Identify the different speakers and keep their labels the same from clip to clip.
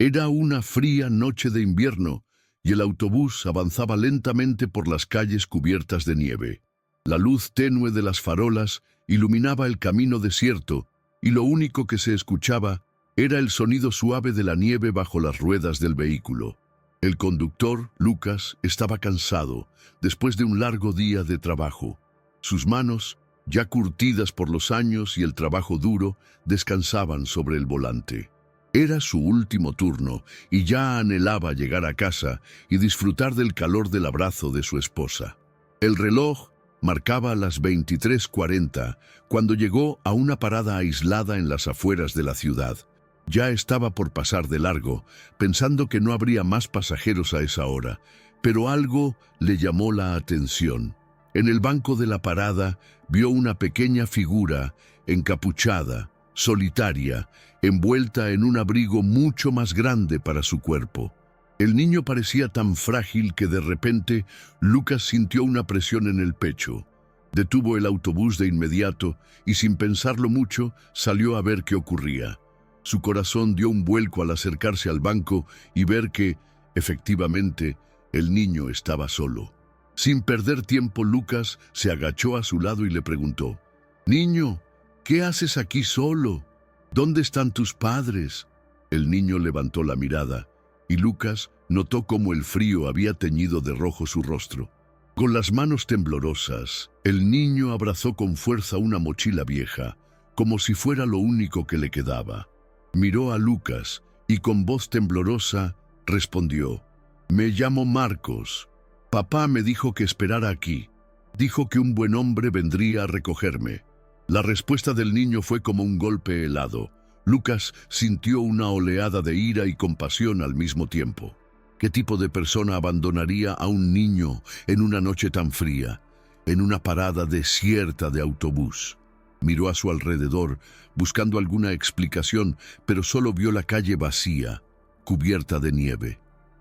Speaker 1: Era una fría noche de invierno y el autobús avanzaba lentamente por las calles cubiertas de nieve. La luz tenue de las farolas iluminaba el camino desierto y lo único que se escuchaba era el sonido suave de la nieve bajo las ruedas del vehículo. El conductor, Lucas, estaba cansado después de un largo día de trabajo. Sus manos, ya curtidas por los años y el trabajo duro, descansaban sobre el volante. Era su último turno y ya anhelaba llegar a casa y disfrutar del calor del abrazo de su esposa. El reloj marcaba las 23:40 cuando llegó a una parada aislada en las afueras de la ciudad. Ya estaba por pasar de largo, pensando que no habría más pasajeros a esa hora, pero algo le llamó la atención. En el banco de la parada vio una pequeña figura encapuchada, solitaria, envuelta en un abrigo mucho más grande para su cuerpo. El niño parecía tan frágil que de repente Lucas sintió una presión en el pecho. Detuvo el autobús de inmediato y sin pensarlo mucho salió a ver qué ocurría. Su corazón dio un vuelco al acercarse al banco y ver que, efectivamente, el niño estaba solo. Sin perder tiempo, Lucas se agachó a su lado y le preguntó: «Niño, ¿qué haces aquí solo? ¿Dónde están tus padres?». El niño levantó la mirada y Lucas notó cómo el frío había teñido de rojo su rostro. Con las manos temblorosas, el niño abrazó con fuerza una mochila vieja, como si fuera lo único que le quedaba. Miró a Lucas y con voz temblorosa respondió: «Me llamo Marcos. Papá me dijo que esperara aquí. Dijo que un buen hombre vendría a recogerme». La respuesta del niño fue como un golpe helado. Lucas sintió una oleada de ira y compasión al mismo tiempo. ¿Qué tipo de persona abandonaría a un niño en una noche tan fría, en una parada desierta de autobús? Miró a su alrededor, buscando alguna explicación, pero solo vio la calle vacía, cubierta de nieve.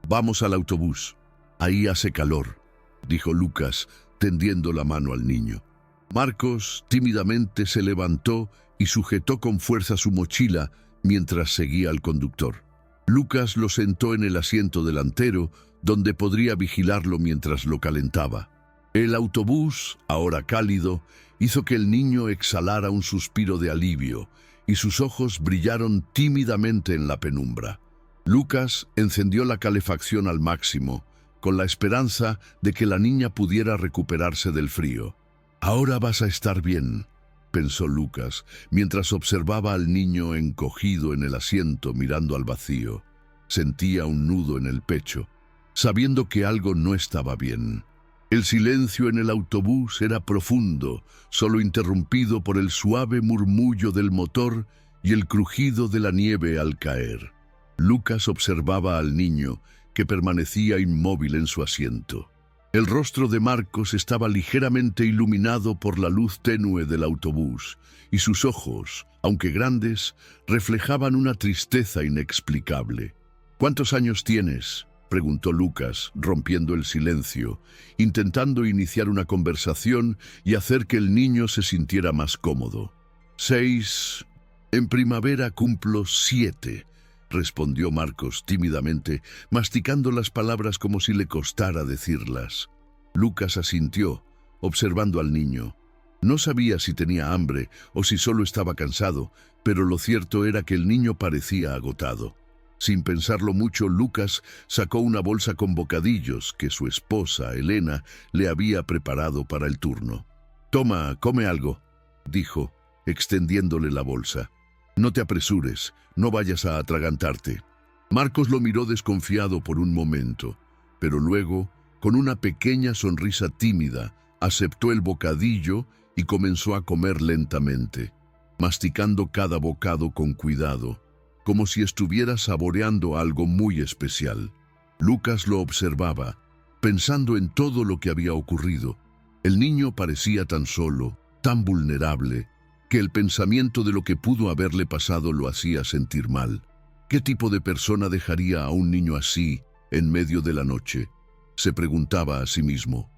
Speaker 1: «Vamos al autobús. Ahí hace calor», dijo Lucas, tendiendo la mano al niño. Marcos tímidamente se levantó y sujetó con fuerza su mochila mientras seguía al conductor. Lucas lo sentó en el asiento delantero, donde podría vigilarlo mientras lo calentaba. El autobús, ahora cálido, hizo que el niño exhalara un suspiro de alivio y sus ojos brillaron tímidamente en la penumbra. Lucas encendió la calefacción al máximo, con la esperanza de que la niña pudiera recuperarse del frío. «Ahora vas a estar bien», pensó Lucas, mientras observaba al niño encogido en el asiento mirando al vacío. Sentía un nudo en el pecho, sabiendo que algo no estaba bien. El silencio en el autobús era profundo, solo interrumpido por el suave murmullo del motor y el crujido de la nieve al caer. Lucas observaba al niño, que permanecía inmóvil en su asiento. El rostro de Marcos estaba ligeramente iluminado por la luz tenue del autobús, y sus ojos, aunque grandes, reflejaban una tristeza inexplicable. «¿Cuántos años tienes?», preguntó Lucas, rompiendo el silencio, intentando iniciar una conversación y hacer que el niño se sintiera más cómodo. «6. En primavera cumplo 7», respondió Marcos tímidamente, masticando las palabras como si le costara decirlas. Lucas asintió, observando al niño. No sabía si tenía hambre o si solo estaba cansado, pero lo cierto era que el niño parecía agotado. Sin pensarlo mucho, Lucas sacó una bolsa con bocadillos que su esposa, Elena, le había preparado para el turno. «Toma, come algo», dijo, extendiéndole la bolsa. «No te apresures, no vayas a atragantarte». Marcos lo miró desconfiado por un momento, pero luego, con una pequeña sonrisa tímida, aceptó el bocadillo y comenzó a comer lentamente, masticando cada bocado con cuidado, como si estuviera saboreando algo muy especial. Lucas lo observaba, pensando en todo lo que había ocurrido. El niño parecía tan solo, tan vulnerable, que el pensamiento de lo que pudo haberle pasado lo hacía sentir mal. ¿Qué tipo de persona dejaría a un niño así en medio de la noche?, se preguntaba a sí mismo.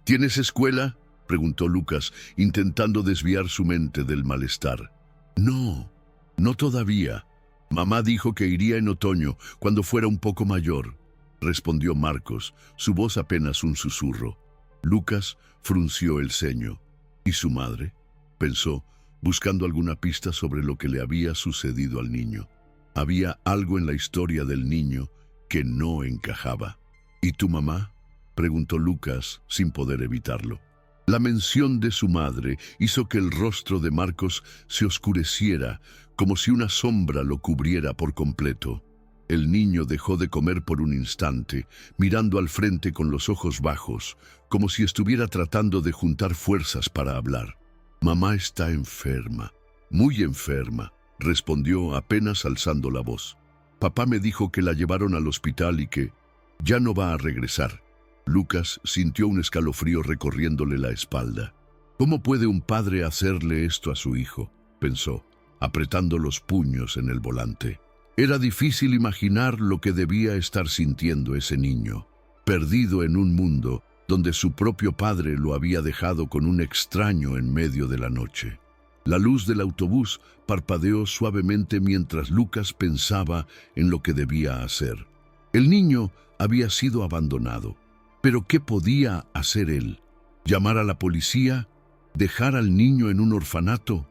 Speaker 1: «¿Tienes escuela?», preguntó Lucas, intentando desviar su mente del malestar. «No, no todavía. Mamá dijo que iría en otoño, cuando fuera un poco mayor, respondió Marcos, su voz apenas un susurro. Lucas frunció el ceño. ¿Y su madre?, pensó, buscando alguna pista sobre lo que le había sucedido al niño. Había algo en la historia del niño que no encajaba. ¿Y tu mamá?, preguntó Lucas, sin poder evitarlo. La mención de su madre hizo que el rostro de Marcos se oscureciera, como si una sombra lo cubriera por completo. El niño dejó de comer por un instante, mirando al frente con los ojos bajos, como si estuviera tratando de juntar fuerzas para hablar. «Mamá está enferma, muy enferma», respondió apenas alzando la voz. «Papá me dijo que la llevaron al hospital y que ya no va a regresar». Lucas sintió un escalofrío recorriéndole la espalda. «¿Cómo puede un padre hacerle esto a su hijo?», pensó, apretando los puños en el volante. Era difícil imaginar lo que debía estar sintiendo ese niño, perdido en un mundo donde su propio padre lo había dejado con un extraño en medio de la noche. La luz del autobús parpadeó suavemente mientras Lucas pensaba en lo que debía hacer. El niño había sido abandonado, pero ¿qué podía hacer él? ¿Llamar a la policía? ¿Dejar al niño en un orfanato?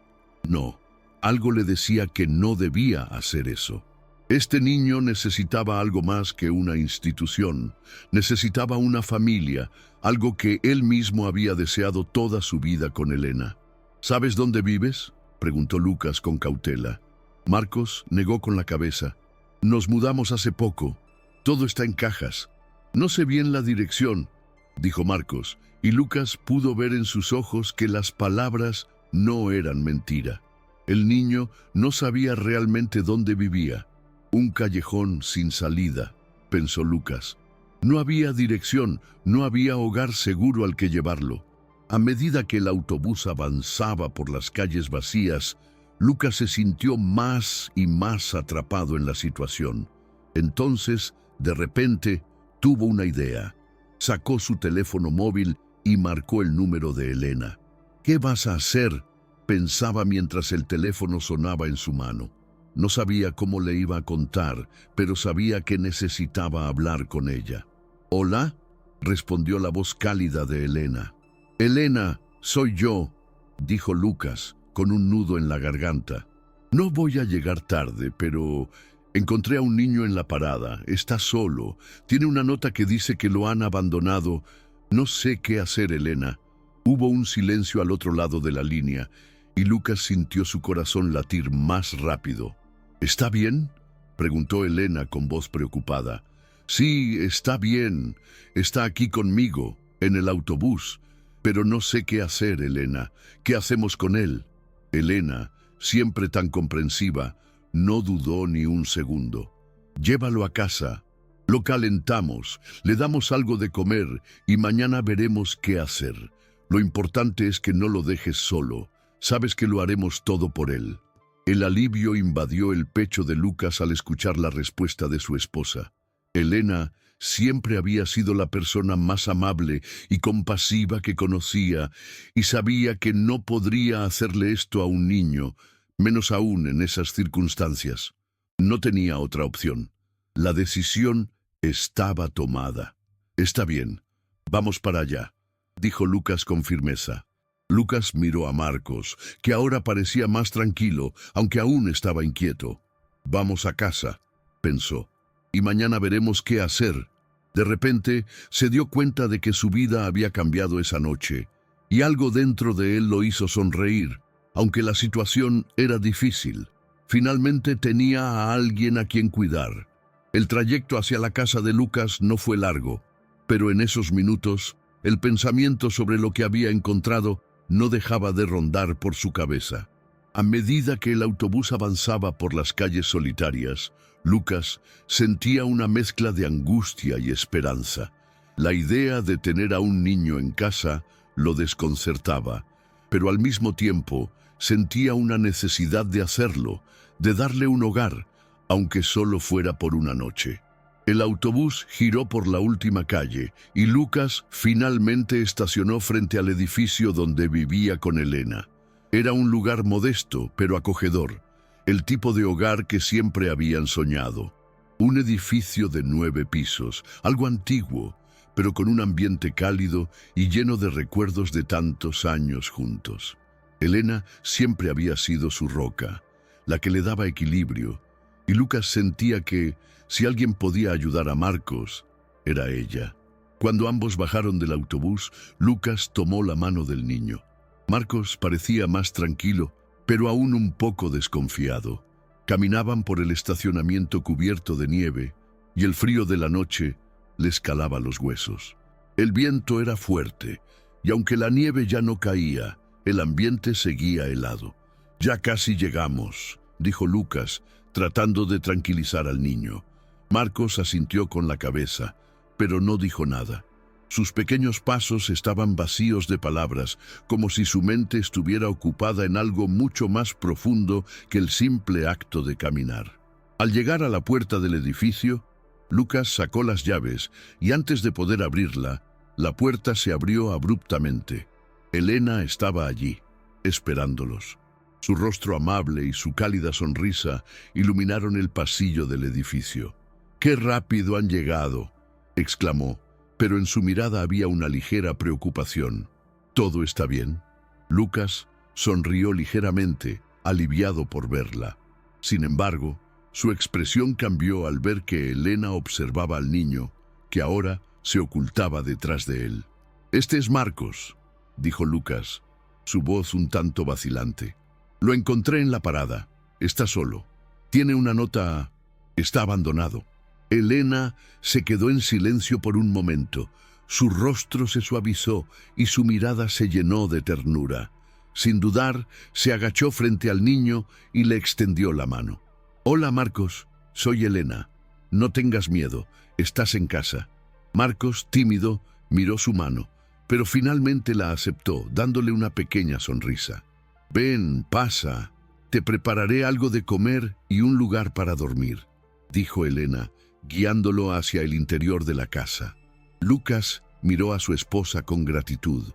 Speaker 1: No, algo le decía que no debía hacer eso. Este niño necesitaba algo más que una institución, necesitaba una familia, algo que él mismo había deseado toda su vida con Elena. ¿Sabes dónde vives?, preguntó Lucas con cautela. Marcos negó con la cabeza. «Nos mudamos hace poco. Todo está en cajas. No sé bien la dirección», dijo Marcos, y Lucas pudo ver en sus ojos que las palabras no eran mentira. El niño no sabía realmente dónde vivía. Un callejón sin salida, pensó Lucas. No había dirección, no había hogar seguro al que llevarlo. A medida que el autobús avanzaba por las calles vacías, Lucas se sintió más y más atrapado en la situación. Entonces, de repente, tuvo una idea. Sacó su teléfono móvil y marcó el número de Elena. «¿Qué vas a hacer?», pensaba mientras el teléfono sonaba en su mano. No sabía cómo le iba a contar, pero sabía que necesitaba hablar con ella. «¿Hola?», respondió la voz cálida de Elena. «Elena, soy yo», dijo Lucas, con un nudo en la garganta. «No voy a llegar tarde, pero encontré a un niño en la parada. Está solo. Tiene una nota que dice que lo han abandonado. No sé qué hacer, Elena». Hubo un silencio al otro lado de la línea, y Lucas sintió su corazón latir más rápido. «¿Está bien?», preguntó Elena con voz preocupada. «Sí, está bien. Está aquí conmigo, en el autobús. Pero no sé qué hacer, Elena. ¿Qué hacemos con él?». Elena, siempre tan comprensiva, no dudó ni un segundo. «Llévalo a casa. Lo calentamos, le damos algo de comer y mañana veremos qué hacer. Lo importante es que no lo dejes solo. Sabes que lo haremos todo por él». El alivio invadió el pecho de Lucas al escuchar la respuesta de su esposa. Elena siempre había sido la persona más amable y compasiva que conocía, y sabía que no podría hacerle esto a un niño, menos aún en esas circunstancias. No tenía otra opción. La decisión estaba tomada. «Está bien, vamos para allá», dijo Lucas con firmeza. Lucas miró a Marcos, que ahora parecía más tranquilo, aunque aún estaba inquieto. «Vamos a casa», pensó, «y mañana veremos qué hacer». De repente se dio cuenta de que su vida había cambiado esa noche, y algo dentro de él lo hizo sonreír, aunque la situación era difícil. Finalmente tenía a alguien a quien cuidar. El trayecto hacia la casa de Lucas no fue largo, pero en esos minutos el pensamiento sobre lo que había encontrado no dejaba de rondar por su cabeza. A medida que el autobús avanzaba por las calles solitarias, Lucas sentía una mezcla de angustia y esperanza. La idea de tener a un niño en casa lo desconcertaba, pero al mismo tiempo sentía una necesidad de hacerlo, de darle un hogar, aunque solo fuera por una noche. El autobús giró por la última calle y Lucas finalmente estacionó frente al edificio donde vivía con Elena. Era un lugar modesto, pero acogedor. el tipo de hogar que siempre habían soñado. Un edificio de 9 pisos, algo antiguo, pero con un ambiente cálido y lleno de recuerdos de tantos años juntos. Elena siempre había sido su roca, la que le daba equilibrio, y Lucas sentía que, si alguien podía ayudar a Marcos, era ella. Cuando ambos bajaron del autobús, Lucas tomó la mano del niño. Marcos parecía más tranquilo, pero aún un poco desconfiado. Caminaban por el estacionamiento cubierto de nieve, y el frío de la noche les calaba los huesos. El viento era fuerte, y aunque la nieve ya no caía, el ambiente seguía helado. «Ya casi llegamos», dijo Lucas, tratando de tranquilizar al niño. Marcos asintió con la cabeza, pero no dijo nada. Sus pequeños pasos estaban vacíos de palabras, como si su mente estuviera ocupada en algo mucho más profundo que el simple acto de caminar. Al llegar a la puerta del edificio, Lucas sacó las llaves y antes de poder abrirla, la puerta se abrió abruptamente. Elena estaba allí, esperándolos. Su rostro amable y su cálida sonrisa iluminaron el pasillo del edificio. «¡Qué rápido han llegado!», exclamó, pero en su mirada había una ligera preocupación. «¿Todo está bien?». Lucas sonrió ligeramente, aliviado por verla. Sin embargo, su expresión cambió al ver que Elena observaba al niño, que ahora se ocultaba detrás de él. «Este es Marcos», dijo Lucas, su voz un tanto vacilante. «Lo encontré en la parada. Está solo. Tiene una nota. Está abandonado». Elena se quedó en silencio por un momento. Su rostro se suavizó y su mirada se llenó de ternura. Sin dudar, se agachó frente al niño y le extendió la mano. «Hola, Marcos, soy Elena. No tengas miedo, estás en casa». Marcos, tímido, miró su mano, pero finalmente la aceptó, dándole una pequeña sonrisa. «Ven, pasa. Te prepararé algo de comer y un lugar para dormir», dijo Elena, guiándolo hacia el interior de la casa. Lucas miró a su esposa con gratitud.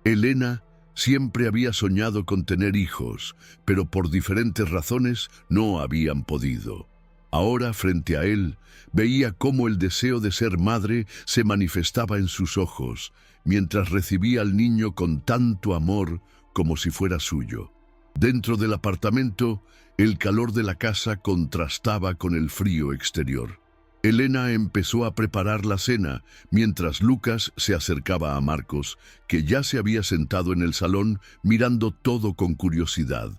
Speaker 1: Elena siempre había soñado con tener hijos, pero por diferentes razones no habían podido. Ahora, frente a él, veía cómo el deseo de ser madre se manifestaba en sus ojos, mientras recibía al niño con tanto amor como si fuera suyo. Dentro del apartamento, el calor de la casa contrastaba con el frío exterior. Elena empezó a preparar la cena, mientras Lucas se acercaba a Marcos, que ya se había sentado en el salón mirando todo con curiosidad.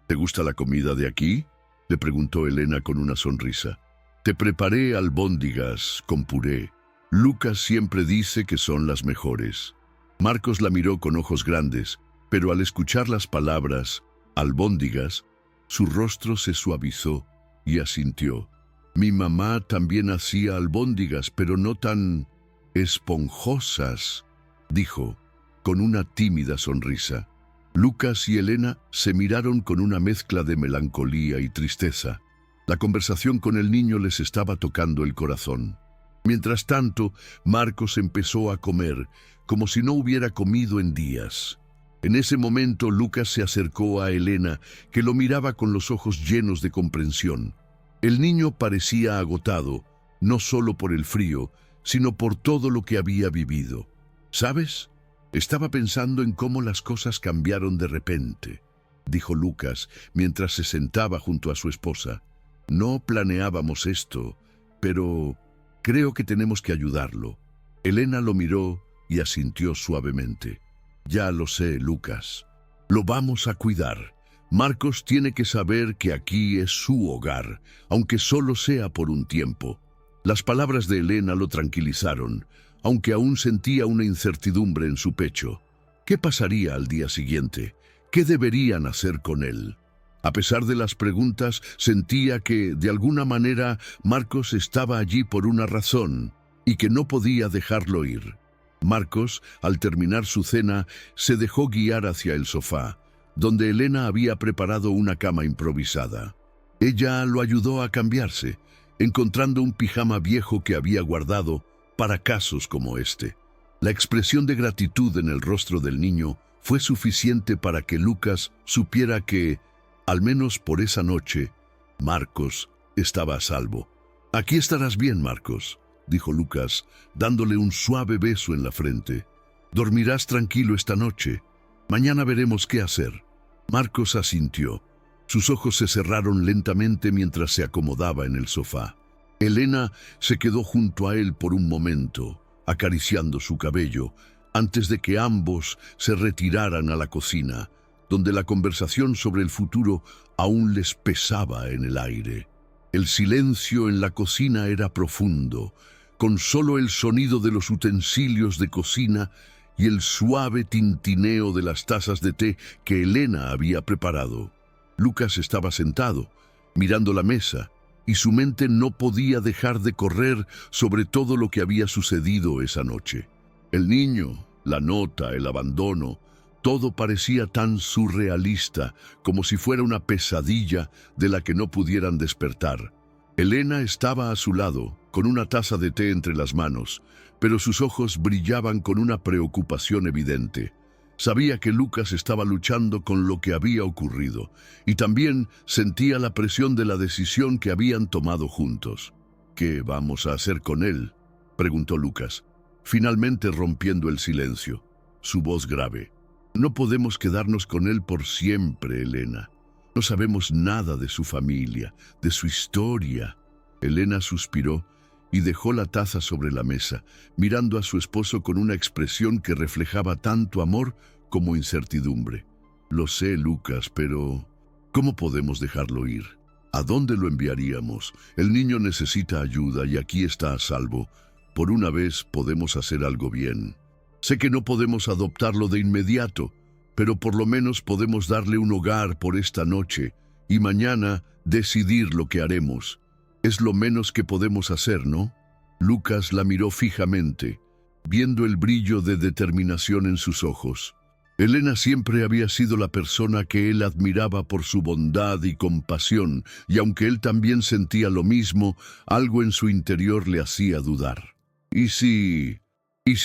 Speaker 1: «¿Te gusta la comida de aquí?», le preguntó Elena con una sonrisa. «Te preparé albóndigas con puré. Lucas siempre dice que son las mejores». Marcos la miró con ojos grandes, pero al escuchar las palabras «albóndigas», su rostro se suavizó y asintió. «Mi mamá también hacía albóndigas, pero no tan esponjosas», dijo, con una tímida sonrisa. Lucas y Elena se miraron con una mezcla de melancolía y tristeza. La conversación con el niño les estaba tocando el corazón. Mientras tanto, Marcos empezó a comer, como si no hubiera comido en días. En ese momento, Lucas se acercó a Elena, que lo miraba con los ojos llenos de comprensión. El niño parecía agotado, no solo por el frío, sino por todo lo que había vivido. «¿Sabes? Estaba pensando en cómo las cosas cambiaron de repente», dijo Lucas mientras se sentaba junto a su esposa. «No planeábamos esto, pero creo que tenemos que ayudarlo». Elena lo miró y asintió suavemente. «Ya lo sé, Lucas. Lo vamos a cuidar. Marcos tiene que saber que aquí es su hogar, aunque solo sea por un tiempo». Las palabras de Elena lo tranquilizaron, aunque aún sentía una incertidumbre en su pecho. ¿Qué pasaría al día siguiente? ¿Qué deberían hacer con él? A pesar de las preguntas, sentía que, de alguna manera, Marcos estaba allí por una razón y que no podía dejarlo ir. Marcos, al terminar su cena, se dejó guiar hacia el sofá, donde Elena había preparado una cama improvisada. Ella lo ayudó a cambiarse, encontrando un pijama viejo que había guardado para casos como este. La expresión de gratitud en el rostro del niño fue suficiente para que Lucas supiera que, al menos por esa noche, Marcos estaba a salvo. «Aquí estarás bien, Marcos», dijo Lucas, dándole un suave beso en la frente. «Dormirás tranquilo esta noche. Mañana veremos qué hacer». Marcos asintió. Sus ojos se cerraron lentamente mientras se acomodaba en el sofá. Elena se quedó junto a él por un momento, acariciando su cabello, antes de que ambos se retiraran a la cocina, donde la conversación sobre el futuro aún les pesaba en el aire. El silencio en la cocina era profundo, con solo el sonido de los utensilios de cocina y el suave tintineo de las tazas de té que Elena había preparado. Lucas estaba sentado, mirando la mesa, y su mente no podía dejar de correr sobre todo lo que había sucedido esa noche. El niño, la nota, el abandono, todo parecía tan surrealista como si fuera una pesadilla de la que no pudieran despertar. Elena estaba a su lado, con una taza de té entre las manos, pero sus ojos brillaban con una preocupación evidente. Sabía que Lucas estaba luchando con lo que había ocurrido, y también sentía la presión de la decisión que habían tomado juntos. «¿Qué vamos a hacer con él?», preguntó Lucas, finalmente rompiendo el silencio, su voz grave. «No podemos quedarnos con él por siempre, Elena. No sabemos nada de su familia, de su historia». Elena suspiró y dejó la taza sobre la mesa, mirando a su esposo con una expresión que reflejaba tanto amor como incertidumbre. «Lo sé, Lucas, pero ¿cómo podemos dejarlo ir? ¿A dónde lo enviaríamos? El niño necesita ayuda y aquí está a salvo. Por una vez podemos hacer algo bien. Sé que no podemos adoptarlo de inmediato, pero por lo menos podemos darle un hogar por esta noche y mañana decidir lo que haremos. Es lo menos que podemos hacer, ¿no?» Lucas la miró fijamente, viendo el brillo de determinación en sus ojos. Elena siempre había sido la persona que él admiraba por su bondad y compasión, y aunque él también sentía lo mismo, algo en su interior le hacía dudar. ¿Y si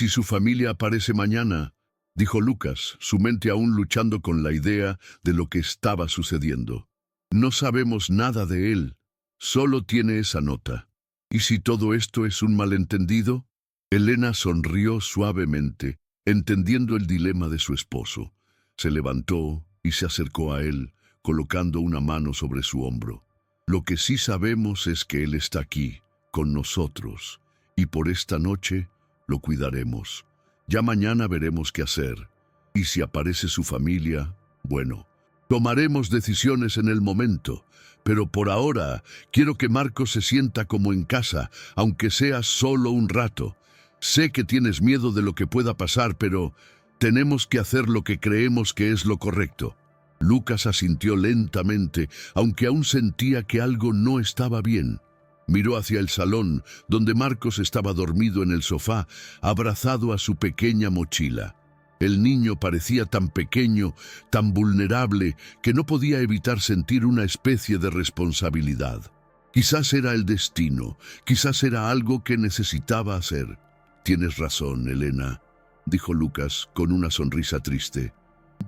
Speaker 1: su familia aparece mañana?», dijo Lucas, su mente aún luchando con la idea de lo que estaba sucediendo. «No sabemos nada de él. Solo tiene esa nota. ¿Y si todo esto es un malentendido?». Elena sonrió suavemente, entendiendo el dilema de su esposo. Se levantó y se acercó a él, colocando una mano sobre su hombro. «Lo que sí sabemos es que él está aquí, con nosotros, y por esta noche lo cuidaremos. Ya mañana veremos qué hacer. Y si aparece su familia, bueno, tomaremos decisiones en el momento. Pero por ahora quiero que Marcos se sienta como en casa, aunque sea solo un rato. Sé que tienes miedo de lo que pueda pasar, pero tenemos que hacer lo que creemos que es lo correcto». Lucas asintió lentamente, aunque aún sentía que algo no estaba bien. Miró hacia el salón, donde Marcos estaba dormido en el sofá, abrazado a su pequeña mochila. El niño parecía tan pequeño, tan vulnerable, que no podía evitar sentir una especie de responsabilidad. Quizás era el destino, quizás era algo que necesitaba hacer. «Tienes razón, Elena», dijo Lucas con una sonrisa triste.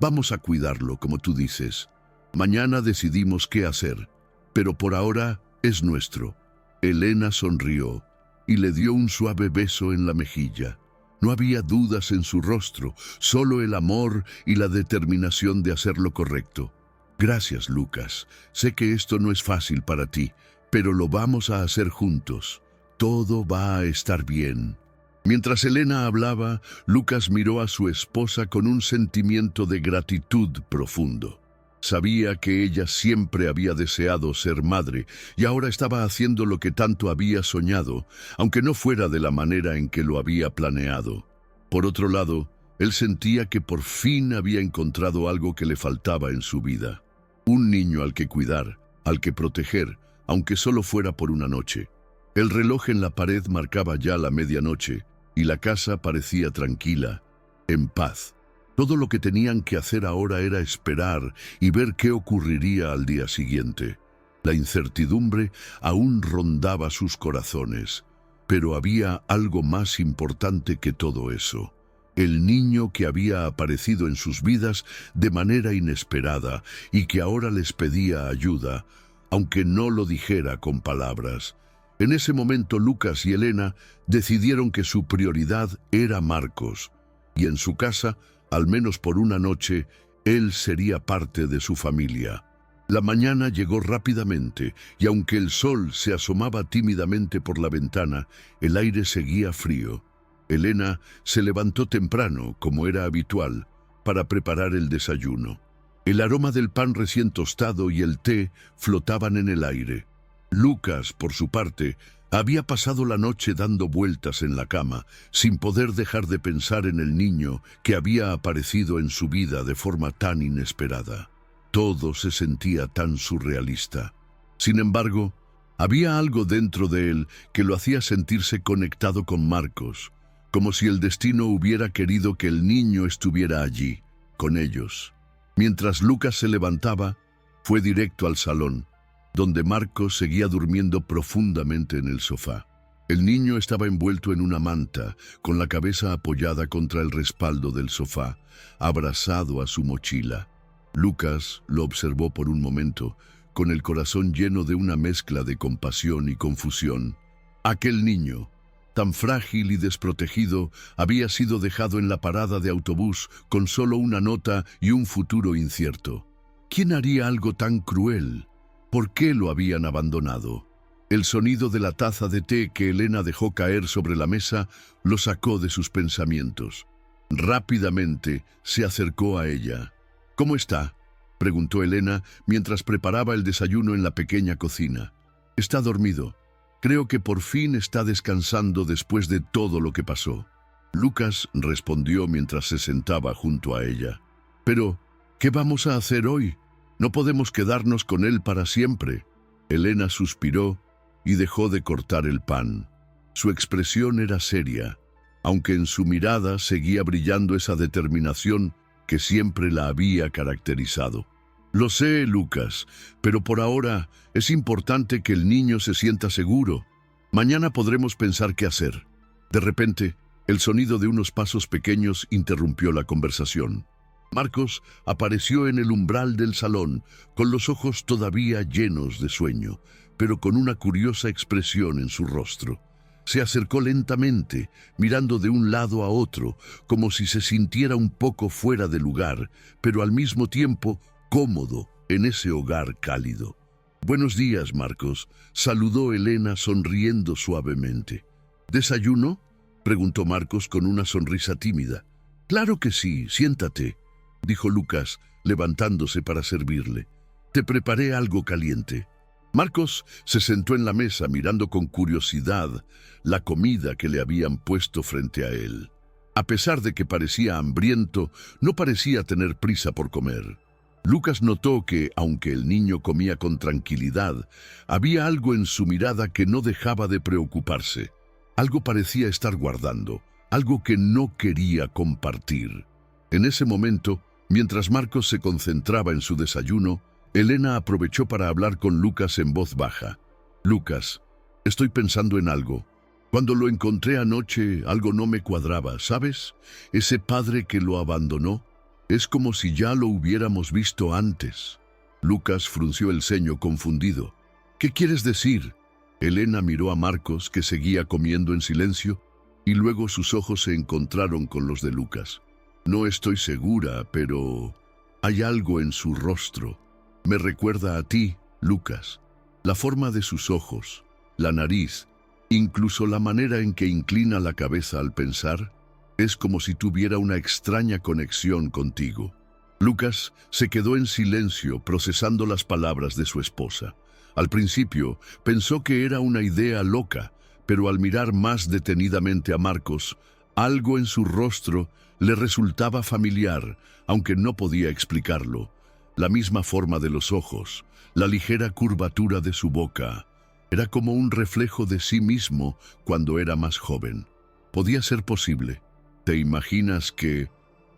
Speaker 1: «Vamos a cuidarlo, como tú dices. Mañana decidimos qué hacer, pero por ahora es nuestro». Elena sonrió y le dio un suave beso en la mejilla. No había dudas en su rostro, solo el amor y la determinación de hacer lo correcto. «Gracias, Lucas. Sé que esto no es fácil para ti, pero lo vamos a hacer juntos. Todo va a estar bien». Mientras Elena hablaba, Lucas miró a su esposa con un sentimiento de gratitud profundo. Sabía que ella siempre había deseado ser madre y ahora estaba haciendo lo que tanto había soñado, aunque no fuera de la manera en que lo había planeado. Por otro lado, él sentía que por fin había encontrado algo que le faltaba en su vida. Un niño al que cuidar, al que proteger, aunque solo fuera por una noche. El reloj en la pared marcaba ya la medianoche y la casa parecía tranquila, en paz. Todo lo que tenían que hacer ahora era esperar y ver qué ocurriría al día siguiente. La incertidumbre aún rondaba sus corazones, pero había algo más importante que todo eso. El niño que había aparecido en sus vidas de manera inesperada y que ahora les pedía ayuda, aunque no lo dijera con palabras. En ese momento Lucas y Elena decidieron que su prioridad era Marcos, y en su casa, al menos por una noche, él sería parte de su familia. La mañana llegó rápidamente, y aunque el sol se asomaba tímidamente por la ventana, el aire seguía frío. Elena se levantó temprano, como era habitual, para preparar el desayuno. El aroma del pan recién tostado y el té flotaban en el aire. Lucas, por su parte, había pasado la noche dando vueltas en la cama, sin poder dejar de pensar en el niño que había aparecido en su vida de forma tan inesperada. Todo se sentía tan surrealista. Sin embargo, había algo dentro de él que lo hacía sentirse conectado con Marcos, como si el destino hubiera querido que el niño estuviera allí, con ellos. Mientras Lucas se levantaba, fue directo al salón, donde Marcos seguía durmiendo profundamente en el sofá. El niño estaba envuelto en una manta, con la cabeza apoyada contra el respaldo del sofá, abrazado a su mochila. Lucas lo observó por un momento, con el corazón lleno de una mezcla de compasión y confusión. Aquel niño, tan frágil y desprotegido, había sido dejado en la parada de autobús con solo una nota y un futuro incierto. ¿Quién haría algo tan cruel? ¿Por qué lo habían abandonado? El sonido de la taza de té que Elena dejó caer sobre la mesa lo sacó de sus pensamientos. Rápidamente se acercó a ella. «¿Cómo está?», preguntó Elena mientras preparaba el desayuno en la pequeña cocina. «Está dormido. Creo que por fin está descansando después de todo lo que pasó». Lucas respondió mientras se sentaba junto a ella. «Pero, ¿qué vamos a hacer hoy? No podemos quedarnos con él para siempre». Elena suspiró y dejó de cortar el pan. Su expresión era seria, aunque en su mirada seguía brillando esa determinación que siempre la había caracterizado. «Lo sé, Lucas, pero por ahora es importante que el niño se sienta seguro. Mañana podremos pensar qué hacer». De repente, el sonido de unos pasos pequeños interrumpió la conversación. Marcos apareció en el umbral del salón, con los ojos todavía llenos de sueño, pero con una curiosa expresión en su rostro. Se acercó lentamente, mirando de un lado a otro, como si se sintiera un poco fuera de lugar, pero al mismo tiempo cómodo en ese hogar cálido. «Buenos días, Marcos», saludó Elena sonriendo suavemente. «¿Desayuno?», preguntó Marcos con una sonrisa tímida. «Claro que sí, siéntate», dijo Lucas, levantándose para servirle. «Te preparé algo caliente». Marcos se sentó en la mesa mirando con curiosidad la comida que le habían puesto frente a él. A pesar de que parecía hambriento, no parecía tener prisa por comer. Lucas notó que, aunque el niño comía con tranquilidad, había algo en su mirada que no dejaba de preocuparse. Algo parecía estar guardando, algo que no quería compartir. En ese momento, mientras Marcos se concentraba en su desayuno, Elena aprovechó para hablar con Lucas en voz baja. «Lucas, estoy pensando en algo. Cuando lo encontré anoche, algo no me cuadraba, ¿sabes? Ese padre que lo abandonó, es como si ya lo hubiéramos visto antes». Lucas frunció el ceño confundido. «¿Qué quieres decir?». Elena miró a Marcos, que seguía comiendo en silencio, y luego sus ojos se encontraron con los de Lucas. «No estoy segura, pero hay algo en su rostro. Me recuerda a ti, Lucas. La forma de sus ojos, la nariz, incluso la manera en que inclina la cabeza al pensar, es como si tuviera una extraña conexión contigo». Lucas se quedó en silencio procesando las palabras de su esposa. Al principio pensó que era una idea loca, pero al mirar más detenidamente a Marcos, algo en su rostro le resultaba familiar, aunque no podía explicarlo. La misma forma de los ojos, la ligera curvatura de su boca, era como un reflejo de sí mismo cuando era más joven. Podía ser posible. «¿Te imaginas que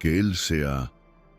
Speaker 1: él sea?»,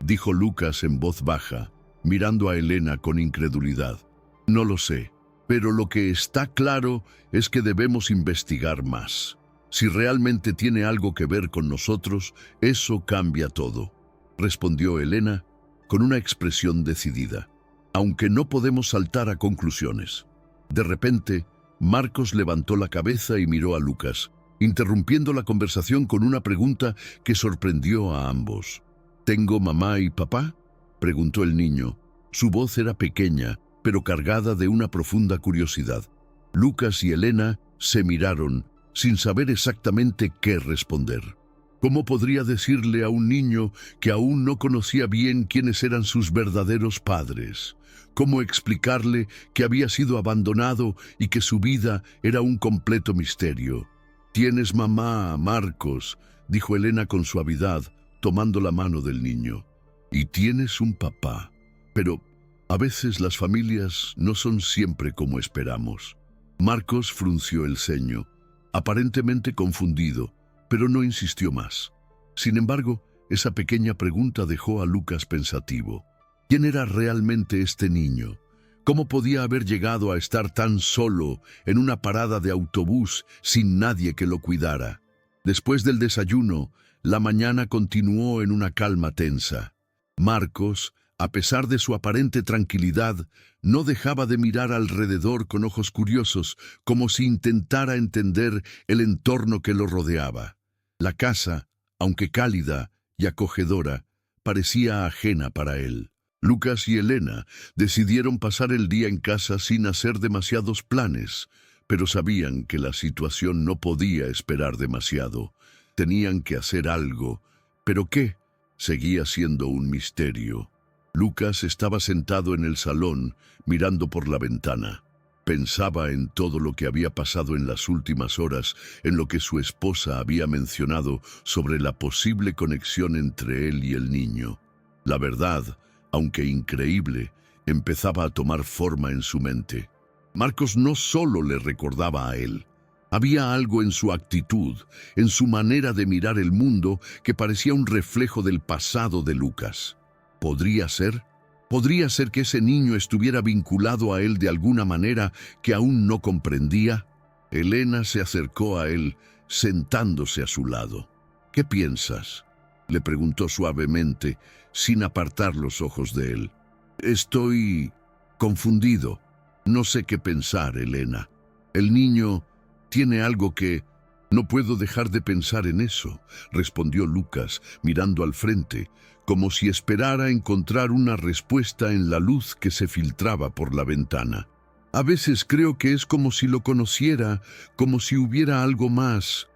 Speaker 1: dijo Lucas en voz baja, mirando a Elena con incredulidad. «No lo sé, pero lo que está claro es que debemos investigar más. Si realmente tiene algo que ver con nosotros, eso cambia todo», respondió Elena con una expresión decidida. aunque no podemos saltar a conclusiones. De repente, Marcos levantó la cabeza y miró a Lucas, interrumpiendo la conversación con una pregunta que sorprendió a ambos. ¿Tengo mamá y papá?, preguntó el niño. Su voz era pequeña, pero cargada de una profunda curiosidad. Lucas y Elena se miraron, sin saber exactamente qué responder. ¿Cómo podría decirle a un niño que aún no conocía bien quiénes eran sus verdaderos padres? ¿Cómo explicarle que había sido abandonado y que su vida era un completo misterio? «Tienes mamá, Marcos», dijo Elena con suavidad, tomando la mano del niño. «Y tienes un papá. Pero a veces las familias no son siempre como esperamos». Marcos frunció el ceño, aparentemente confundido, pero no insistió más. Sin embargo, esa pequeña pregunta dejó a Lucas pensativo. ¿Quién era realmente este niño? ¿Cómo podía haber llegado a estar tan solo en una parada de autobús sin nadie que lo cuidara? Después del desayuno, la mañana continuó en una calma tensa. Marcos, a pesar de su aparente tranquilidad, no dejaba de mirar alrededor con ojos curiosos, como si intentara entender el entorno que lo rodeaba. La casa, aunque cálida y acogedora, parecía ajena para él. Lucas y Elena decidieron pasar el día en casa sin hacer demasiados planes, pero sabían que la situación no podía esperar demasiado. Tenían que hacer algo, pero ¿qué? Seguía siendo un misterio. Lucas estaba sentado en el salón, mirando por la ventana. Pensaba en todo lo que había pasado en las últimas horas, en lo que su esposa había mencionado sobre la posible conexión entre él y el niño. La verdad, aunque increíble, empezaba a tomar forma en su mente. Marcos no solo le recordaba a él. Había algo en su actitud, en su manera de mirar el mundo, que parecía un reflejo del pasado de Lucas. ¿Podría ser? ¿Podría ser que ese niño estuviera vinculado a él de alguna manera que aún no comprendía? Elena se acercó a él, sentándose a su lado. «¿Qué piensas?», le preguntó suavemente, sin apartar los ojos de él. «Estoy confundido. No sé qué pensar, Elena. El niño tiene algo que... No puedo dejar de pensar en eso», respondió Lucas, mirando al frente, como si esperara encontrar una respuesta en la luz que se filtraba por la ventana. «A veces creo que es como si lo conociera, como si hubiera algo más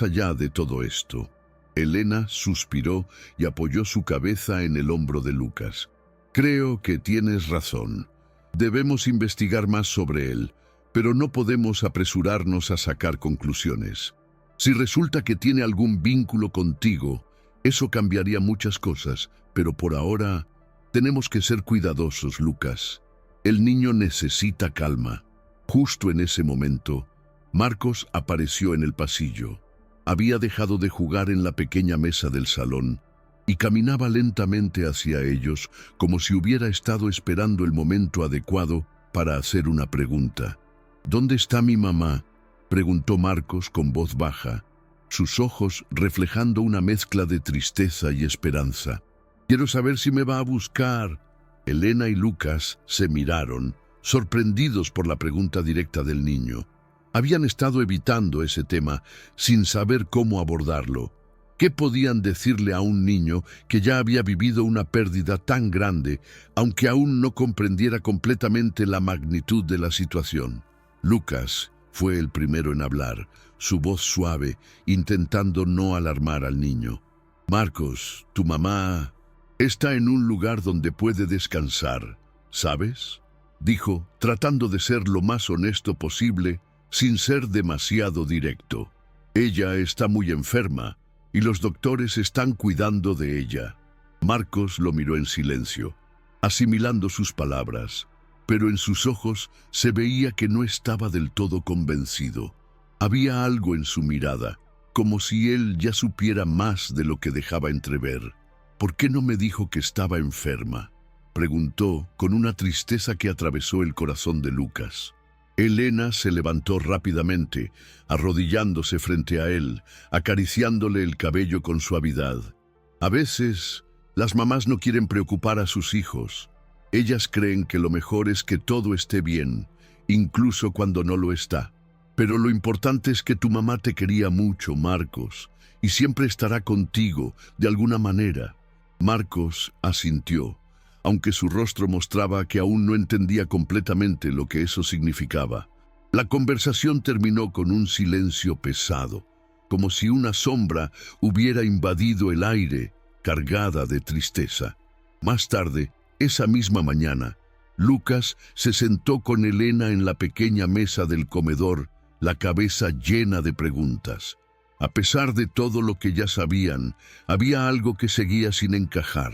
Speaker 1: allá de todo esto». Elena suspiró y apoyó su cabeza en el hombro de Lucas. «Creo que tienes razón. Debemos investigar más sobre él, pero no podemos apresurarnos a sacar conclusiones. Si resulta que tiene algún vínculo contigo, eso cambiaría muchas cosas, pero por ahora tenemos que ser cuidadosos, Lucas. El niño necesita calma». Justo en ese momento, Marcos apareció en el pasillo. Había dejado de jugar en la pequeña mesa del salón y caminaba lentamente hacia ellos, como si hubiera estado esperando el momento adecuado para hacer una pregunta. «¿Dónde está mi mamá?», preguntó Marcos con voz baja, sus ojos reflejando una mezcla de tristeza y esperanza. «Quiero saber si me va a buscar». Elena y Lucas se miraron, sorprendidos por la pregunta directa del niño. Habían estado evitando ese tema sin saber cómo abordarlo. ¿Qué podían decirle a un niño que ya había vivido una pérdida tan grande, aunque aún no comprendiera completamente la magnitud de la situación? Lucas fue el primero en hablar, su voz suave, intentando no alarmar al niño. «Marcos, tu mamá está en un lugar donde puede descansar, ¿sabes?», dijo, tratando de ser lo más honesto posible, sin ser demasiado directo. «Ella está muy enferma y los doctores están cuidando de ella». Marcos lo miró en silencio, asimilando sus palabras, pero en sus ojos se veía que no estaba del todo convencido. Había algo en su mirada, como si él ya supiera más de lo que dejaba entrever. «¿Por qué no me dijo que estaba enferma?», preguntó con una tristeza que atravesó el corazón de Lucas. Elena se levantó rápidamente, arrodillándose frente a él, acariciándole el cabello con suavidad. «A veces, las mamás no quieren preocupar a sus hijos. Ellas creen que lo mejor es que todo esté bien, incluso cuando no lo está. Pero lo importante es que tu mamá te quería mucho, Marcos, y siempre estará contigo, de alguna manera. Marcos asintió, aunque su rostro mostraba que aún no entendía completamente lo que eso significaba. La conversación terminó con un silencio pesado, como si una sombra hubiera invadido el aire, cargada de tristeza. Más tarde, esa misma mañana, Lucas se sentó con Elena en la pequeña mesa del comedor, la cabeza llena de preguntas. A pesar de todo lo que ya sabían, había algo que seguía sin encajar.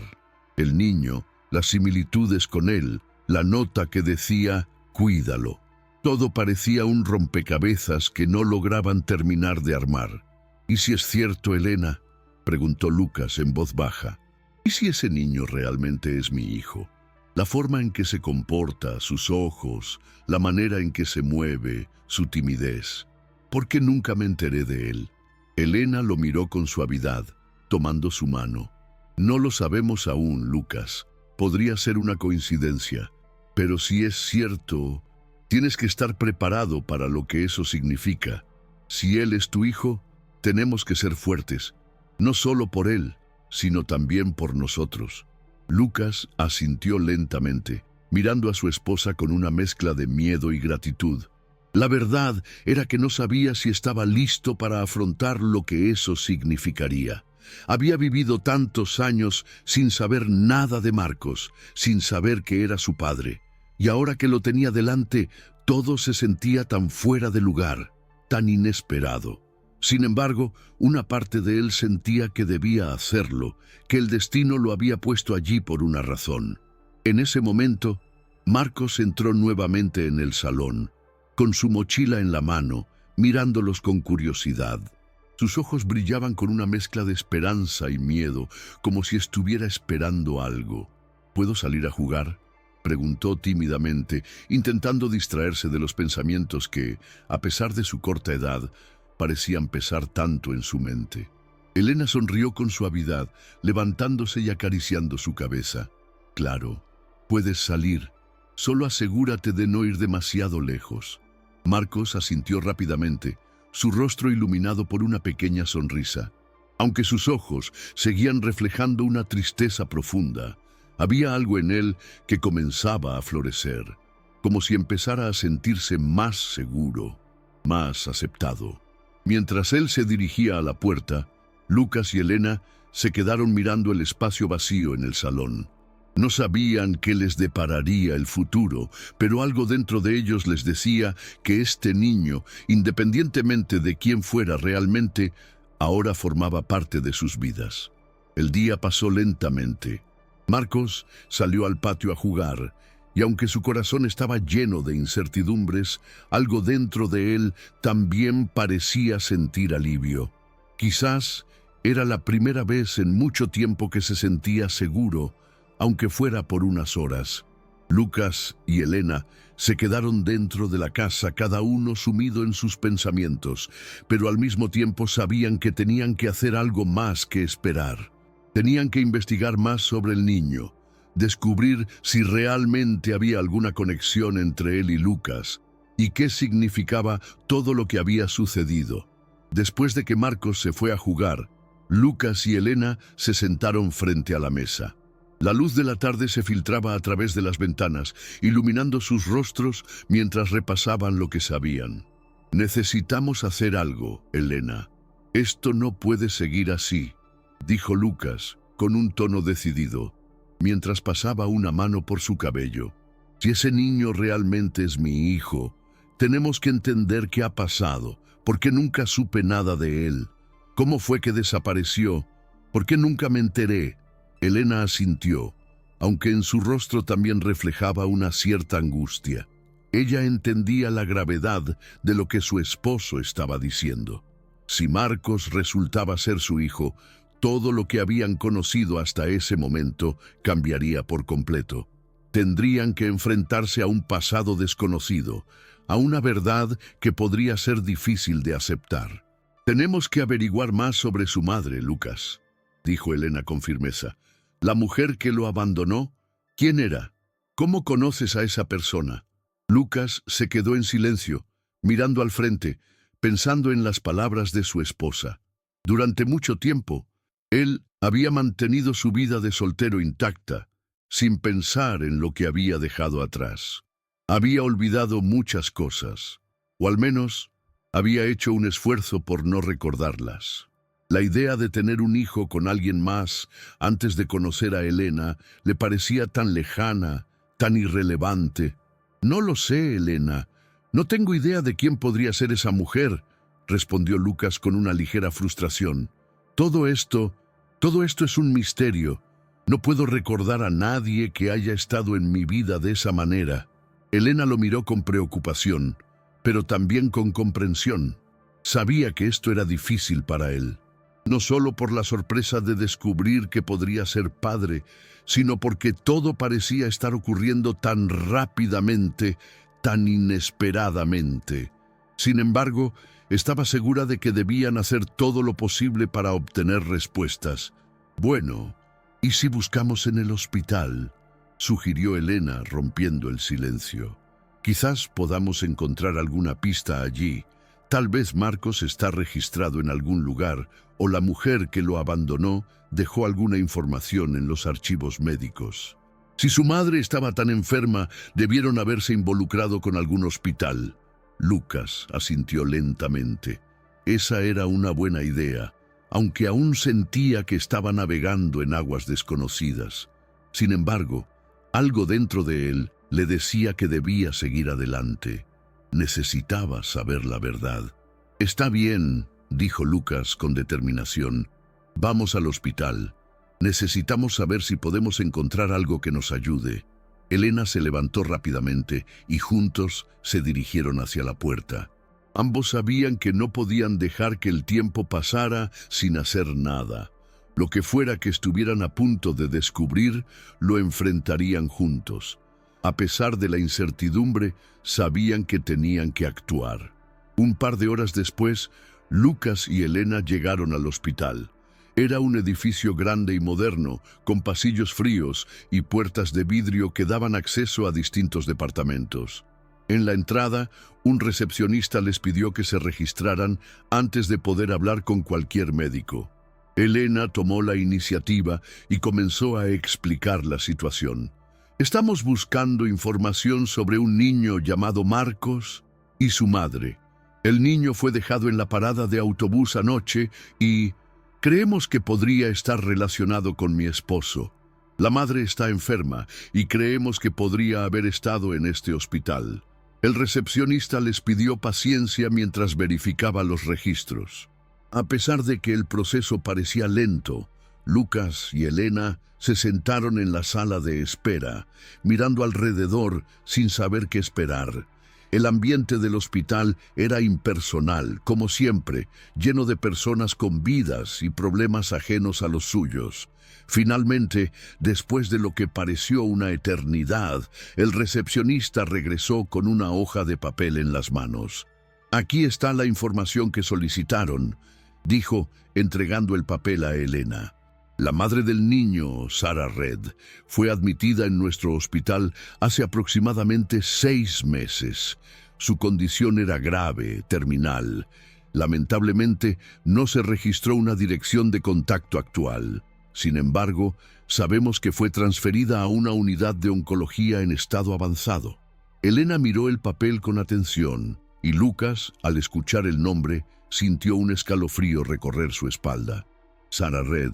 Speaker 1: El niño, las similitudes con él, la nota que decía «cuídalo». Todo parecía un rompecabezas que no lograban terminar de armar. «¿Y si es cierto, Elena?», preguntó Lucas en voz baja. «¿Y si ese niño realmente es mi hijo? La forma en que se comporta, sus ojos, la manera en que se mueve, su timidez. ¿Por qué nunca me enteré de él?». Elena lo miró con suavidad, tomando su mano. «No lo sabemos aún, Lucas. Podría ser una coincidencia. Pero si es cierto, tienes que estar preparado para lo que eso significa. Si él es tu hijo, tenemos que ser fuertes, no solo por él, sino también por nosotros». Lucas asintió lentamente, mirando a su esposa con una mezcla de miedo y gratitud. La verdad era que no sabía si estaba listo para afrontar lo que eso significaría. Había vivido tantos años sin saber nada de Marcos, sin saber que era su padre, y ahora que lo tenía delante, todo se sentía tan fuera de lugar, tan inesperado. Sin embargo, una parte de él sentía que debía hacerlo, que el destino lo había puesto allí por una razón. En ese momento, Marcos entró nuevamente en el salón, con su mochila en la mano, mirándolos con curiosidad. Sus ojos brillaban con una mezcla de esperanza y miedo, como si estuviera esperando algo. «¿Puedo salir a jugar?», preguntó tímidamente, intentando distraerse de los pensamientos que, a pesar de su corta edad, parecían pesar tanto en su mente. Elena sonrió con suavidad, levantándose y acariciando su cabeza. «Claro, puedes salir. Solo asegúrate de no ir demasiado lejos». Marcos asintió rápidamente, su rostro iluminado por una pequeña sonrisa. Aunque sus ojos seguían reflejando una tristeza profunda, había algo en él que comenzaba a florecer, como si empezara a sentirse más seguro, más aceptado. Mientras él se dirigía a la puerta, Lucas y Elena se quedaron mirando el espacio vacío en el salón. No sabían qué les depararía el futuro, pero algo dentro de ellos les decía que este niño, independientemente de quién fuera realmente, ahora formaba parte de sus vidas. El día pasó lentamente. Marcos salió al patio a jugar, y aunque su corazón estaba lleno de incertidumbres, algo dentro de él también parecía sentir alivio. Quizás era la primera vez en mucho tiempo que se sentía seguro, aunque fuera por unas horas. Lucas y Elena se quedaron dentro de la casa, cada uno sumido en sus pensamientos, pero al mismo tiempo sabían que tenían que hacer algo más que esperar. Tenían que investigar más sobre el niño, descubrir si realmente había alguna conexión entre él y Lucas, y qué significaba todo lo que había sucedido. Después de que Marcos se fue a jugar, Lucas y Elena se sentaron frente a la mesa. La luz de la tarde se filtraba a través de las ventanas, iluminando sus rostros mientras repasaban lo que sabían. «Necesitamos hacer algo, Elena. Esto no puede seguir así», dijo Lucas, con un tono decidido, mientras pasaba una mano por su cabello. «Si ese niño realmente es mi hijo, tenemos que entender qué ha pasado, por qué nunca supe nada de él, cómo fue que desapareció, por qué nunca me enteré». Elena asintió, aunque en su rostro también reflejaba una cierta angustia. Ella entendía la gravedad de lo que su esposo estaba diciendo. Si Marcos resultaba ser su hijo, todo lo que habían conocido hasta ese momento cambiaría por completo. Tendrían que enfrentarse a un pasado desconocido, a una verdad que podría ser difícil de aceptar. «Tenemos que averiguar más sobre su madre, Lucas», dijo Elena con firmeza. «La mujer que lo abandonó, ¿quién era? ¿Cómo conoces a esa persona? Lucas se quedó en silencio, mirando al frente, pensando en las palabras de su esposa. Durante mucho tiempo, él había mantenido su vida de soltero intacta, sin pensar en lo que había dejado atrás. Había olvidado muchas cosas, o al menos había hecho un esfuerzo por no recordarlas. La idea de tener un hijo con alguien más antes de conocer a Elena le parecía tan lejana, tan irrelevante. «No lo sé, Elena. No tengo idea de quién podría ser esa mujer», respondió Lucas con una ligera frustración. Todo esto es un misterio. No puedo recordar a nadie que haya estado en mi vida de esa manera». Elena lo miró con preocupación, pero también con comprensión. Sabía que esto era difícil para él, no solo por la sorpresa de descubrir que podría ser padre, sino porque todo parecía estar ocurriendo tan rápidamente, tan inesperadamente. Sin embargo, estaba segura de que debían hacer todo lo posible para obtener respuestas. «Bueno, ¿y si buscamos en el hospital?», sugirió Elena, rompiendo el silencio. «Quizás podamos encontrar alguna pista allí. Tal vez Marcos está registrado en algún lugar, o la mujer que lo abandonó dejó alguna información en los archivos médicos. Si su madre estaba tan enferma, debieron haberse involucrado con algún hospital». Lucas asintió lentamente. Esa era una buena idea, aunque aún sentía que estaba navegando en aguas desconocidas. Sin embargo, algo dentro de él le decía que debía seguir adelante. Necesitaba saber la verdad. «Está bien», dijo Lucas con determinación. «Vamos al hospital. Necesitamos saber si podemos encontrar algo que nos ayude». Elena se levantó rápidamente y juntos se dirigieron hacia la puerta. Ambos sabían que no podían dejar que el tiempo pasara sin hacer nada. Lo que fuera que estuvieran a punto de descubrir, lo enfrentarían juntos. A pesar de la incertidumbre, sabían que tenían que actuar. Un par de horas después, Lucas y Elena llegaron al hospital. Era un edificio grande y moderno, con pasillos fríos y puertas de vidrio que daban acceso a distintos departamentos. En la entrada, un recepcionista les pidió que se registraran antes de poder hablar con cualquier médico. Elena tomó la iniciativa y comenzó a explicar la situación. «Estamos buscando información sobre un niño llamado Marcos y su madre. El niño fue dejado en la parada de autobús anoche y creemos que podría estar relacionado con mi esposo. La madre está enferma y creemos que podría haber estado en este hospital». El recepcionista les pidió paciencia mientras verificaba los registros. A pesar de que el proceso parecía lento, Lucas y Elena se sentaron en la sala de espera, mirando alrededor sin saber qué esperar. El ambiente del hospital era impersonal, como siempre, lleno de personas con vidas y problemas ajenos a los suyos. Finalmente, después de lo que pareció una eternidad, el recepcionista regresó con una hoja de papel en las manos. «Aquí está la información que solicitaron», dijo, entregando el papel a Elena. «La madre del niño, Sarah Red, fue admitida en nuestro hospital hace aproximadamente 6 meses. Su condición era grave, terminal. Lamentablemente, no se registró una dirección de contacto actual. Sin embargo, sabemos que fue transferida a una unidad de oncología en estado avanzado». Elena miró el papel con atención y Lucas, al escuchar el nombre, sintió un escalofrío recorrer su espalda. Sarah Red,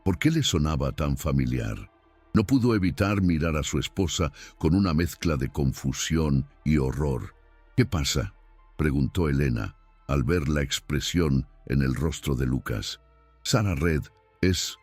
Speaker 1: ¿por qué le sonaba tan familiar? No pudo evitar mirar a su esposa con una mezcla de confusión y horror. «¿Qué pasa?», preguntó Elena, al ver la expresión en el rostro de Lucas. «Sarah Red es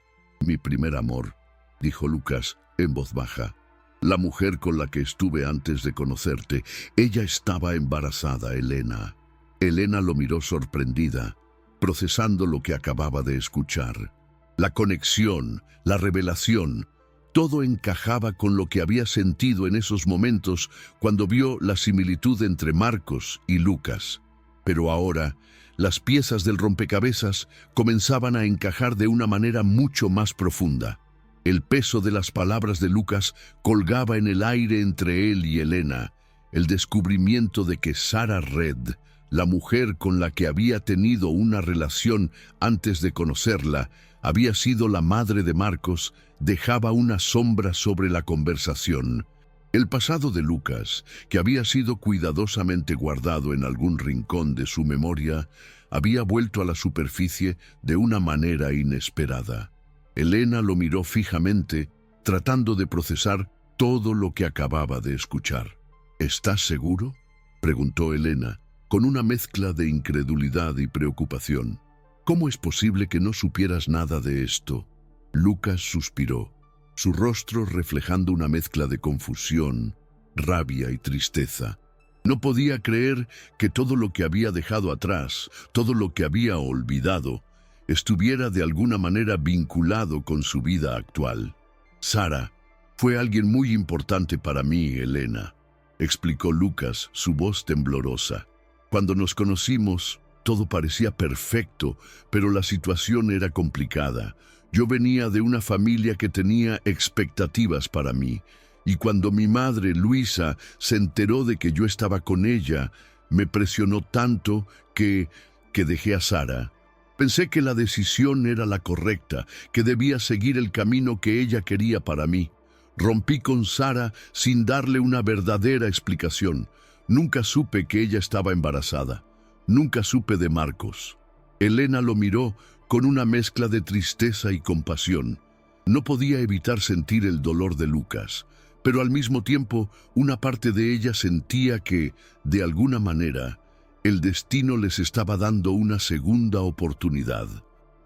Speaker 1: mi primer amor», dijo Lucas en voz baja. «La mujer con la que estuve antes de conocerte. Ella estaba embarazada, Elena». Elena lo miró sorprendida, procesando lo que acababa de escuchar. La conexión, la revelación, todo encajaba con lo que había sentido en esos momentos cuando vio la similitud entre Marcos y Lucas. Pero ahora, las piezas del rompecabezas comenzaban a encajar de una manera mucho más profunda. El peso de las palabras de Lucas colgaba en el aire entre él y Elena. El descubrimiento de que Sarah Red, la mujer con la que había tenido una relación antes de conocerla, había sido la madre de Marcos, dejaba una sombra sobre la conversación. El pasado de Lucas, que había sido cuidadosamente guardado en algún rincón de su memoria, había vuelto a la superficie de una manera inesperada. Elena lo miró fijamente, tratando de procesar todo lo que acababa de escuchar. ¿Estás seguro?, preguntó Elena, con una mezcla de incredulidad y preocupación. ¿Cómo es posible que no supieras nada de esto? Lucas suspiró, su rostro reflejando una mezcla de confusión, rabia y tristeza. No podía creer que todo lo que había dejado atrás, todo lo que había olvidado, estuviera de alguna manera vinculado con su vida actual. Sarah fue alguien muy importante para mí, Elena, explicó Lucas, su voz temblorosa. Cuando nos conocimos, todo parecía perfecto, pero la situación era complicada. Yo venía de una familia que tenía expectativas para mí, y cuando mi madre, Luisa, se enteró de que yo estaba con ella, me presionó tanto que dejé a Sarah. Pensé que la decisión era la correcta, que debía seguir el camino que ella quería para mí. Rompí con Sarah sin darle una verdadera explicación. Nunca supe que ella estaba embarazada. Nunca supe de Marcos. Elena lo miró con una mezcla de tristeza y compasión. No podía evitar sentir el dolor de Lucas, pero al mismo tiempo una parte de ella sentía que, de alguna manera, el destino les estaba dando una segunda oportunidad.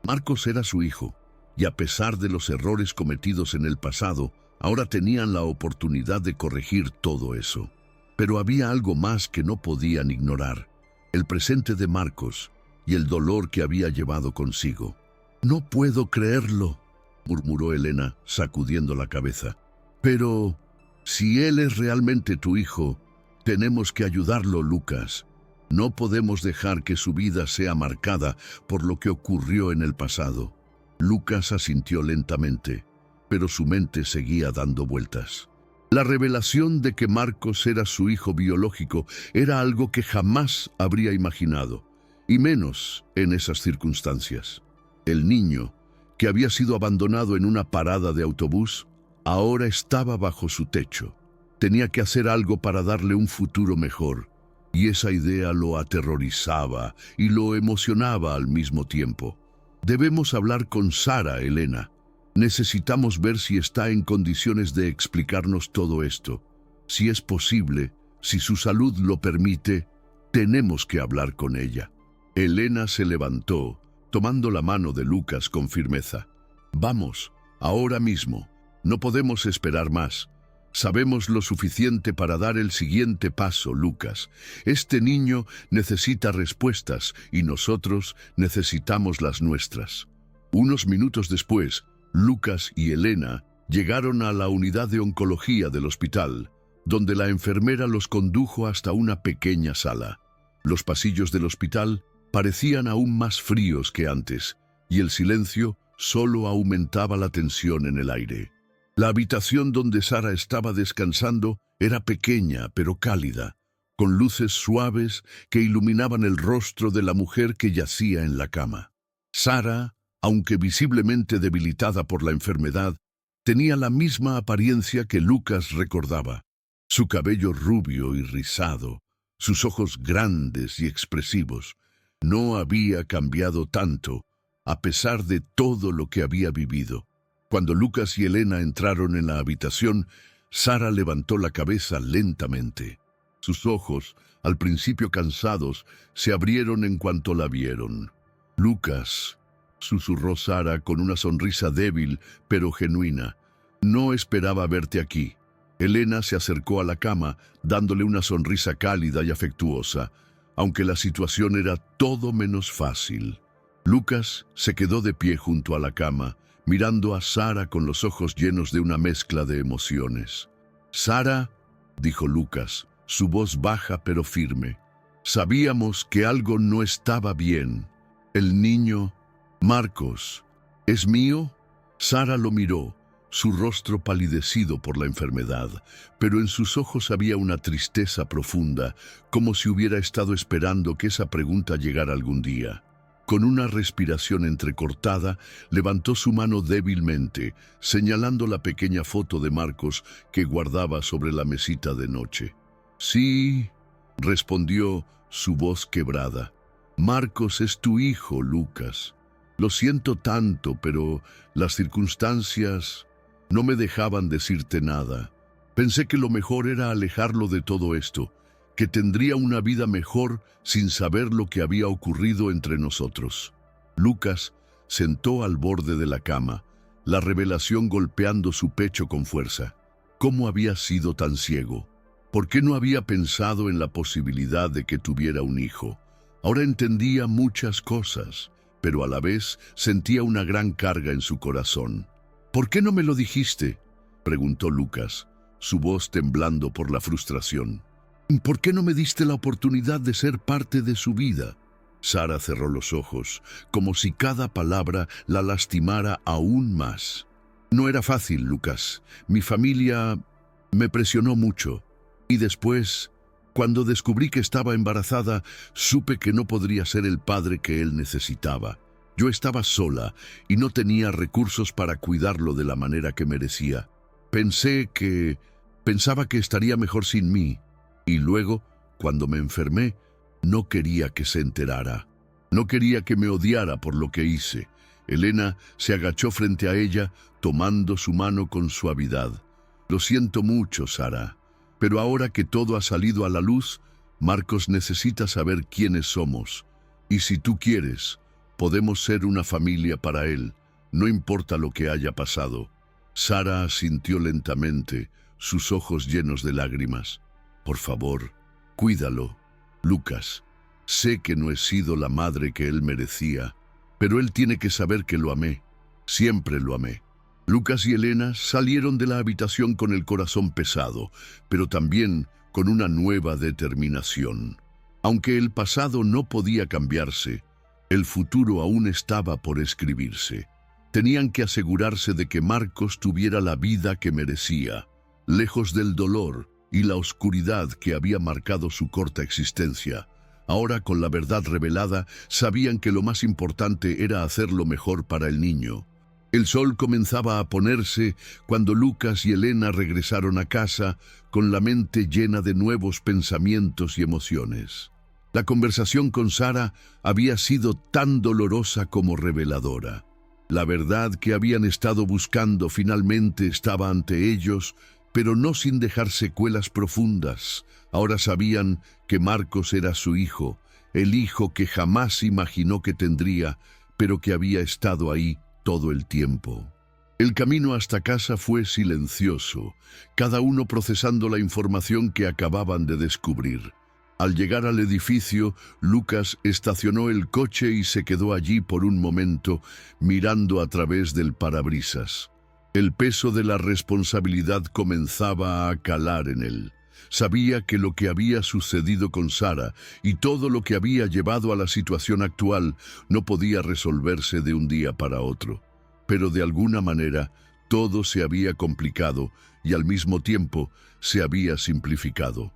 Speaker 1: Marcos era su hijo, y a pesar de los errores cometidos en el pasado, ahora tenían la oportunidad de corregir todo eso. Pero había algo más que no podían ignorar: el presente de Marcos y el dolor que había llevado consigo. «No puedo creerlo», murmuró Elena, sacudiendo la cabeza. «Pero si él es realmente tu hijo, tenemos que ayudarlo, Lucas. No podemos dejar que su vida sea marcada por lo que ocurrió en el pasado». Lucas asintió lentamente, pero su mente seguía dando vueltas. La revelación de que Marcos era su hijo biológico era algo que jamás habría imaginado, y menos en esas circunstancias. El niño, que había sido abandonado en una parada de autobús, ahora estaba bajo su techo. Tenía que hacer algo para darle un futuro mejor, y esa idea lo aterrorizaba y lo emocionaba al mismo tiempo. «Debemos hablar con Sarah, Elena. Necesitamos ver si está en condiciones de explicarnos todo esto. Si es posible, si su salud lo permite, tenemos que hablar con ella». Elena se levantó, tomando la mano de Lucas con firmeza. «Vamos, ahora mismo. No podemos esperar más. Sabemos lo suficiente para dar el siguiente paso, Lucas. Este niño necesita respuestas y nosotros necesitamos las nuestras». Unos minutos después, Lucas y Elena llegaron a la unidad de oncología del hospital, donde la enfermera los condujo hasta una pequeña sala. Los pasillos del hospital parecían aún más fríos que antes, y el silencio solo aumentaba la tensión en el aire. La habitación donde Sarah estaba descansando era pequeña pero cálida, con luces suaves que iluminaban el rostro de la mujer que yacía en la cama. Sarah, aunque visiblemente debilitada por la enfermedad, tenía la misma apariencia que Lucas recordaba. Su cabello rubio y rizado, sus ojos grandes y expresivos, no había cambiado tanto, a pesar de todo lo que había vivido. Cuando Lucas y Elena entraron en la habitación, Sarah levantó la cabeza lentamente. Sus ojos, al principio cansados, se abrieron en cuanto la vieron. «Lucas», susurró Sarah con una sonrisa débil pero genuina, «no esperaba verte aquí». Elena se acercó a la cama, dándole una sonrisa cálida y afectuosa, aunque la situación era todo menos fácil. Lucas se quedó de pie junto a la cama, mirando a Sarah con los ojos llenos de una mezcla de emociones. «Sarah», dijo Lucas, su voz baja pero firme, «sabíamos que algo no estaba bien. El niño, Marcos, ¿es mío?». Sarah lo miró, su rostro palidecido por la enfermedad, pero en sus ojos había una tristeza profunda, como si hubiera estado esperando que esa pregunta llegara algún día. Con una respiración entrecortada, levantó su mano débilmente, señalando la pequeña foto de Marcos que guardaba sobre la mesita de noche. «Sí», respondió su voz quebrada. «Marcos es tu hijo, Lucas. Lo siento tanto, pero las circunstancias no me dejaban decirte nada. Pensé que lo mejor era alejarlo de todo esto, que tendría una vida mejor sin saber lo que había ocurrido entre nosotros». Lucas sentó al borde de la cama, la revelación golpeando su pecho con fuerza. ¿Cómo había sido tan ciego? ¿Por qué no había pensado en la posibilidad de que tuviera un hijo? Ahora entendía muchas cosas, pero a la vez sentía una gran carga en su corazón. «¿Por qué no me lo dijiste?», preguntó Lucas, su voz temblando por la frustración. «¿Por qué no me diste la oportunidad de ser parte de su vida?». Sara cerró los ojos, como si cada palabra la lastimara aún más. «No era fácil, Lucas. Mi familia me presionó mucho. Y después, cuando descubrí que estaba embarazada, supe que no podría ser el padre que él necesitaba. Yo estaba sola y no tenía recursos para cuidarlo de la manera que merecía. Pensaba que estaría mejor sin mí. Y luego, cuando me enfermé, no quería que se enterara. No quería que me odiara por lo que hice». Elena se agachó frente a ella, tomando su mano con suavidad. «Lo siento mucho, Sara. Pero ahora que todo ha salido a la luz, Marcos necesita saber quiénes somos. Y si tú quieres, podemos ser una familia para él, no importa lo que haya pasado». Sara asintió lentamente, sus ojos llenos de lágrimas. «Por favor, cuídalo, Lucas. Sé que no he sido la madre que él merecía, pero él tiene que saber que lo amé. Siempre lo amé». Lucas y Elena salieron de la habitación con el corazón pesado, pero también con una nueva determinación. Aunque el pasado no podía cambiarse, el futuro aún estaba por escribirse. Tenían que asegurarse de que Marcos tuviera la vida que merecía, lejos del dolor y la oscuridad que había marcado su corta existencia. Ahora, con la verdad revelada, sabían que lo más importante era hacer lo mejor para el niño. El sol comenzaba a ponerse cuando Lucas y Elena regresaron a casa con la mente llena de nuevos pensamientos y emociones. La conversación con Sara había sido tan dolorosa como reveladora. La verdad que habían estado buscando finalmente estaba ante ellos, pero no sin dejar secuelas profundas. Ahora sabían que Marcos era su hijo, el hijo que jamás imaginó que tendría, pero que había estado ahí todo el tiempo. El camino hasta casa fue silencioso, cada uno procesando la información que acababan de descubrir. Al llegar al edificio, Lucas estacionó el coche y se quedó allí por un momento, mirando a través del parabrisas. El peso de la responsabilidad comenzaba a calar en él. Sabía que lo que había sucedido con Sara y todo lo que había llevado a la situación actual no podía resolverse de un día para otro. Pero de alguna manera todo se había complicado y al mismo tiempo se había simplificado.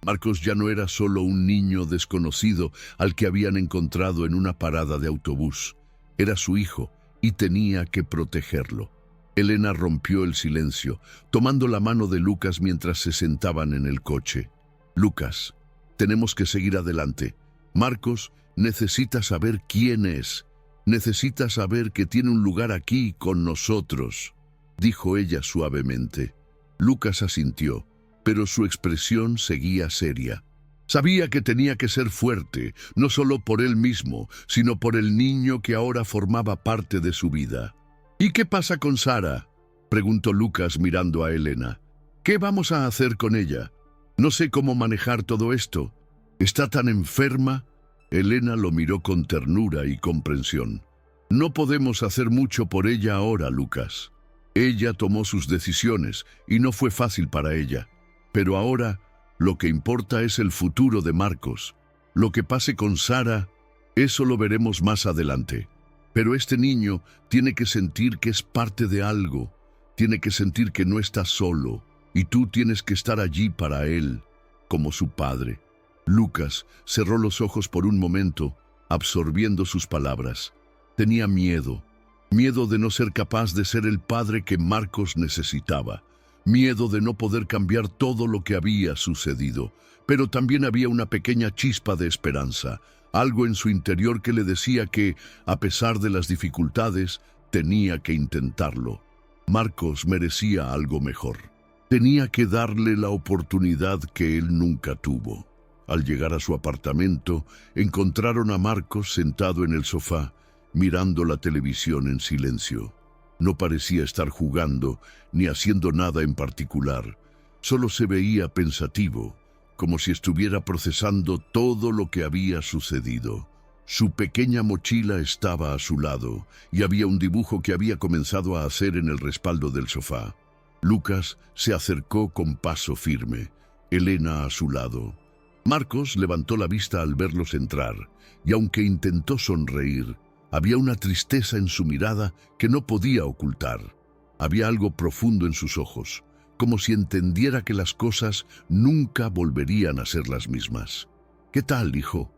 Speaker 1: Marcos ya no era solo un niño desconocido al que habían encontrado en una parada de autobús. Era su hijo y tenía que protegerlo. Elena rompió el silencio, tomando la mano de Lucas mientras se sentaban en el coche. «Lucas, tenemos que seguir adelante. Marcos necesita saber quién es. Necesita saber que tiene un lugar aquí con nosotros», dijo ella suavemente. Lucas asintió, pero su expresión seguía seria. Sabía que tenía que ser fuerte, no solo por él mismo, sino por el niño que ahora formaba parte de su vida. «¿Y qué pasa con Sara?», preguntó Lucas mirando a Elena. «¿Qué vamos a hacer con ella? No sé cómo manejar todo esto. ¿Está tan enferma?». Elena lo miró con ternura y comprensión. «No podemos hacer mucho por ella ahora, Lucas. Ella tomó sus decisiones y no fue fácil para ella. Pero ahora lo que importa es el futuro de Marcos. Lo que pase con Sara, eso lo veremos más adelante. Pero este niño tiene que sentir que es parte de algo. Tiene que sentir que no está solo y tú tienes que estar allí para él, como su padre. Lucas cerró los ojos por un momento, absorbiendo sus palabras. Tenía miedo de no ser capaz de ser el padre que Marcos necesitaba, miedo de no poder cambiar todo lo que había sucedido, pero también había una pequeña chispa de esperanza, algo en su interior que le decía que, a pesar de las dificultades, tenía que intentarlo. Marcos merecía algo mejor. Tenía que darle la oportunidad que él nunca tuvo. Al llegar a su apartamento, encontraron a Marcos sentado en el sofá, mirando la televisión en silencio. No parecía estar jugando ni haciendo nada en particular. Solo se veía pensativo, como si estuviera procesando todo lo que había sucedido. Su pequeña mochila estaba a su lado y había un dibujo que había comenzado a hacer en el respaldo del sofá. Lucas se acercó con paso firme, Elena a su lado. Marcos levantó la vista al verlos entrar, y aunque intentó sonreír, había una tristeza en su mirada que no podía ocultar. Había algo profundo en sus ojos, como si entendiera que las cosas nunca volverían a ser las mismas. «¿Qué tal, hijo?»,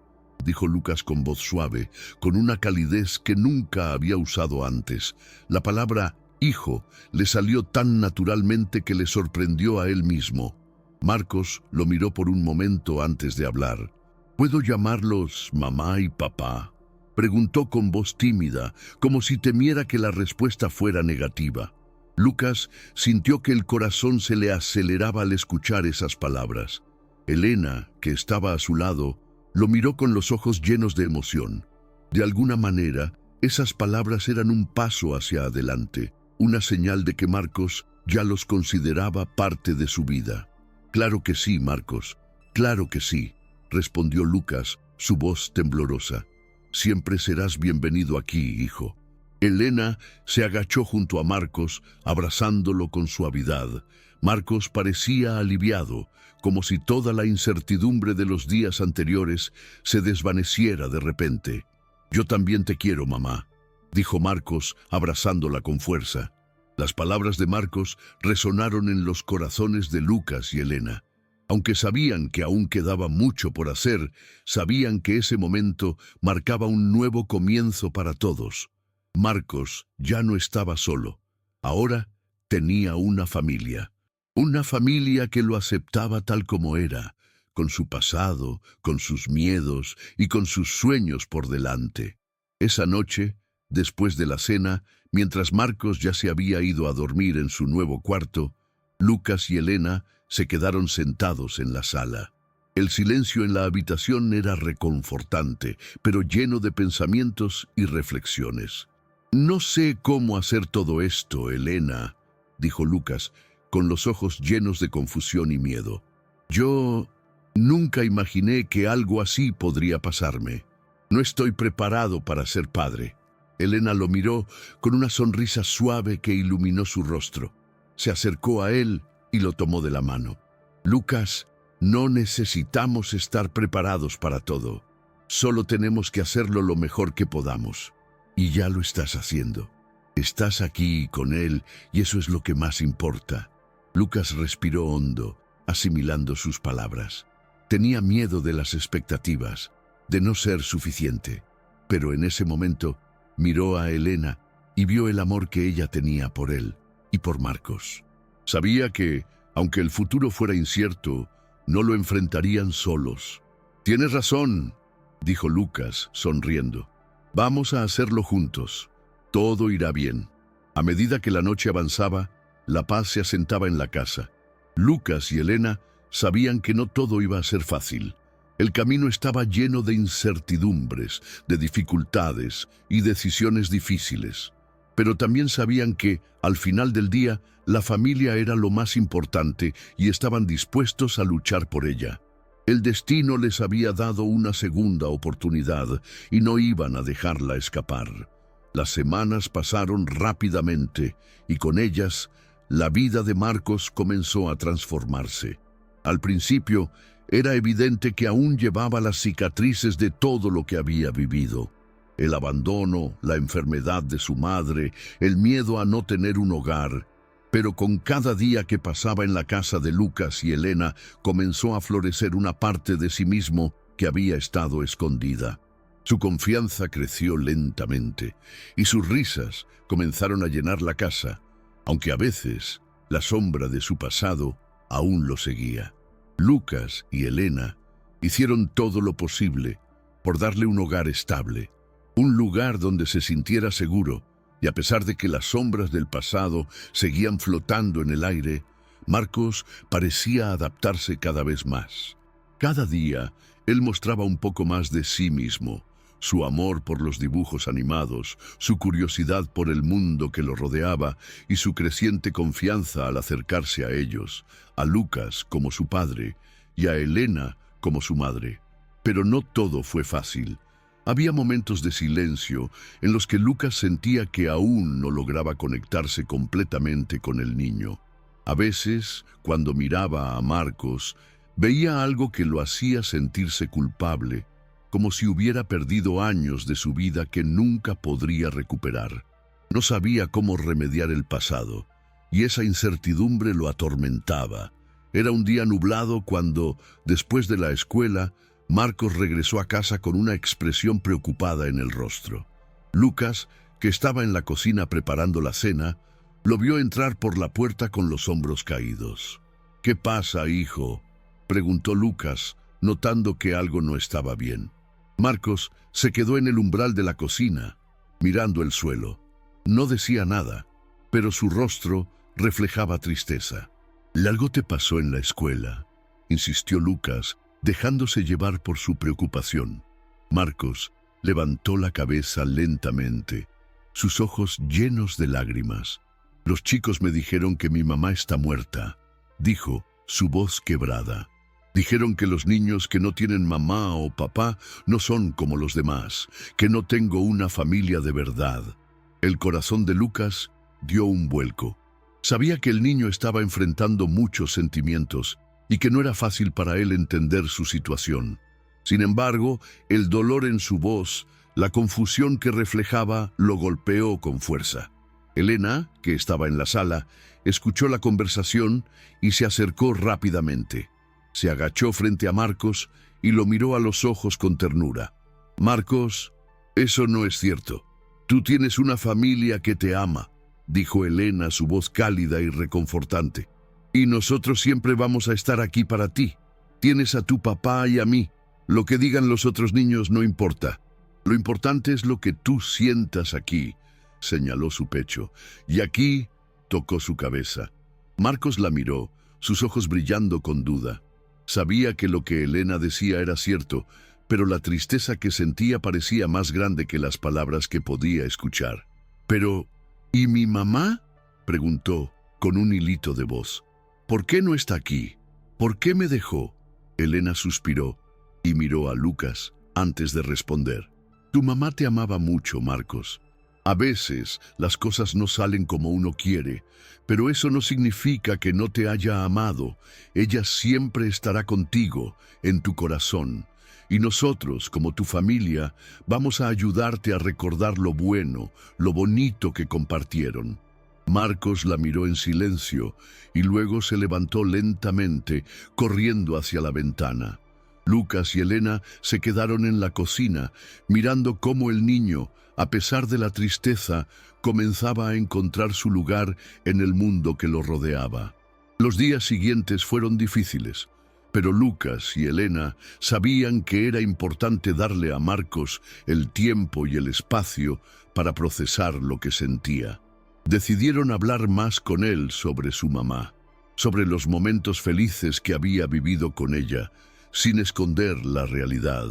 Speaker 1: dijo Lucas con voz suave, con una calidez que nunca había usado antes. La palabra «hijo» le salió tan naturalmente que le sorprendió a él mismo. Marcos lo miró por un momento antes de hablar. «¿Puedo llamarlos mamá y papá?», preguntó con voz tímida, como si temiera que la respuesta fuera negativa. Lucas sintió que el corazón se le aceleraba al escuchar esas palabras. Elena, que estaba a su lado, lo miró con los ojos llenos de emoción. De alguna manera, esas palabras eran un paso hacia adelante, una señal de que Marcos ya los consideraba parte de su vida. «Claro que sí, Marcos, claro que sí», respondió Lucas, su voz temblorosa. «Siempre serás bienvenido aquí, hijo». Elena se agachó junto a Marcos, abrazándolo con suavidad. Marcos parecía aliviado, como si toda la incertidumbre de los días anteriores se desvaneciera de repente. «Yo también te quiero, mamá», dijo Marcos, abrazándola con fuerza. Las palabras de Marcos resonaron en los corazones de Lucas y Elena. Aunque sabían que aún quedaba mucho por hacer, sabían que ese momento marcaba un nuevo comienzo para todos. Marcos ya no estaba solo. Ahora tenía una familia. Una familia que lo aceptaba tal como era, con su pasado, con sus miedos y con sus sueños por delante. Esa noche, después de la cena, mientras Marcos ya se había ido a dormir en su nuevo cuarto, Lucas y Elena se quedaron sentados en la sala. El silencio en la habitación era reconfortante, pero lleno de pensamientos y reflexiones. «No sé cómo hacer todo esto, Elena», dijo Lucas, con los ojos llenos de confusión y miedo. «Yo nunca imaginé que algo así podría pasarme. No estoy preparado para ser padre». Elena lo miró con una sonrisa suave que iluminó su rostro. Se acercó a él y lo tomó de la mano. «Lucas, no necesitamos estar preparados para todo. Solo tenemos que hacerlo lo mejor que podamos. Y ya lo estás haciendo. Estás aquí con él y eso es lo que más importa». Lucas respiró hondo, asimilando sus palabras. Tenía miedo de las expectativas, de no ser suficiente. Pero en ese momento miró a Elena y vio el amor que ella tenía por él y por Marcos. Sabía que, aunque el futuro fuera incierto, no lo enfrentarían solos. «Tienes razón», dijo Lucas, sonriendo. «Vamos a hacerlo juntos. Todo irá bien». A medida que la noche avanzaba, la paz se asentaba en la casa. Lucas y Elena sabían que no todo iba a ser fácil. El camino estaba lleno de incertidumbres, de dificultades y decisiones difíciles. Pero también sabían que, al final del día, la familia era lo más importante y estaban dispuestos a luchar por ella. El destino les había dado una segunda oportunidad y no iban a dejarla escapar. Las semanas pasaron rápidamente y con ellas, la vida de Marcos comenzó a transformarse. Al principio, era evidente que aún llevaba las cicatrices de todo lo que había vivido. El abandono, la enfermedad de su madre, el miedo a no tener un hogar. Pero con cada día que pasaba en la casa de Lucas y Elena, comenzó a florecer una parte de sí mismo que había estado escondida. Su confianza creció lentamente y sus risas comenzaron a llenar la casa, aunque a veces la sombra de su pasado aún lo seguía. Lucas y Elena hicieron todo lo posible por darle un hogar estable, un lugar donde se sintiera seguro, y a pesar de que las sombras del pasado seguían flotando en el aire, Marcos parecía adaptarse cada vez más. Cada día, él mostraba un poco más de sí mismo, su amor por los dibujos animados, su curiosidad por el mundo que lo rodeaba y su creciente confianza al acercarse a ellos, a Lucas como su padre y a Elena como su madre. Pero no todo fue fácil. Había momentos de silencio en los que Lucas sentía que aún no lograba conectarse completamente con el niño. A veces, cuando miraba a Marcos, veía algo que lo hacía sentirse culpable, como si hubiera perdido años de su vida que nunca podría recuperar. No sabía cómo remediar el pasado, y esa incertidumbre lo atormentaba. Era un día nublado cuando, después de la escuela, Marcos regresó a casa con una expresión preocupada en el rostro. Lucas, que estaba en la cocina preparando la cena, lo vio entrar por la puerta con los hombros caídos. «¿Qué pasa, hijo?», preguntó Lucas, notando que algo no estaba bien. Marcos se quedó en el umbral de la cocina, mirando el suelo. No decía nada, pero su rostro reflejaba tristeza. «¿Algo te pasó en la escuela?», insistió Lucas, dejándose llevar por su preocupación. Marcos levantó la cabeza lentamente, sus ojos llenos de lágrimas. «Los chicos me dijeron que mi mamá está muerta», dijo, su voz quebrada. «Dijeron que los niños que no tienen mamá o papá no son como los demás, que no tengo una familia de verdad». El corazón de Lucas dio un vuelco. Sabía que el niño estaba enfrentando muchos sentimientos y que no era fácil para él entender su situación. Sin embargo, el dolor en su voz, la confusión que reflejaba, lo golpeó con fuerza. Elena, que estaba en la sala, escuchó la conversación y se acercó rápidamente. Se agachó frente a Marcos y lo miró a los ojos con ternura. «Marcos, eso no es cierto. Tú tienes una familia que te ama», dijo Elena, su voz cálida y reconfortante. «Y nosotros siempre vamos a estar aquí para ti. Tienes a tu papá y a mí. Lo que digan los otros niños no importa. Lo importante es lo que tú sientas aquí», señaló su pecho, y aquí tocó su cabeza. Marcos la miró, sus ojos brillando con duda. Sabía que lo que Elena decía era cierto, pero la tristeza que sentía parecía más grande que las palabras que podía escuchar. «Pero, ¿y mi mamá?», preguntó, con un hilito de voz. «¿Por qué no está aquí? ¿Por qué me dejó?». Elena suspiró y miró a Lucas antes de responder. «Tu mamá te amaba mucho, Marcos. A veces las cosas no salen como uno quiere, pero eso no significa que no te haya amado. Ella siempre estará contigo, en tu corazón. Y nosotros, como tu familia, vamos a ayudarte a recordar lo bueno, lo bonito que compartieron». Marcos la miró en silencio y luego se levantó lentamente, corriendo hacia la ventana. Lucas y Elena se quedaron en la cocina, mirando cómo el niño, a pesar de la tristeza, comenzaba a encontrar su lugar en el mundo que lo rodeaba. Los días siguientes fueron difíciles, pero Lucas y Elena sabían que era importante darle a Marcos el tiempo y el espacio para procesar lo que sentía. Decidieron hablar más con él sobre su mamá, sobre los momentos felices que había vivido con ella, sin esconder la realidad,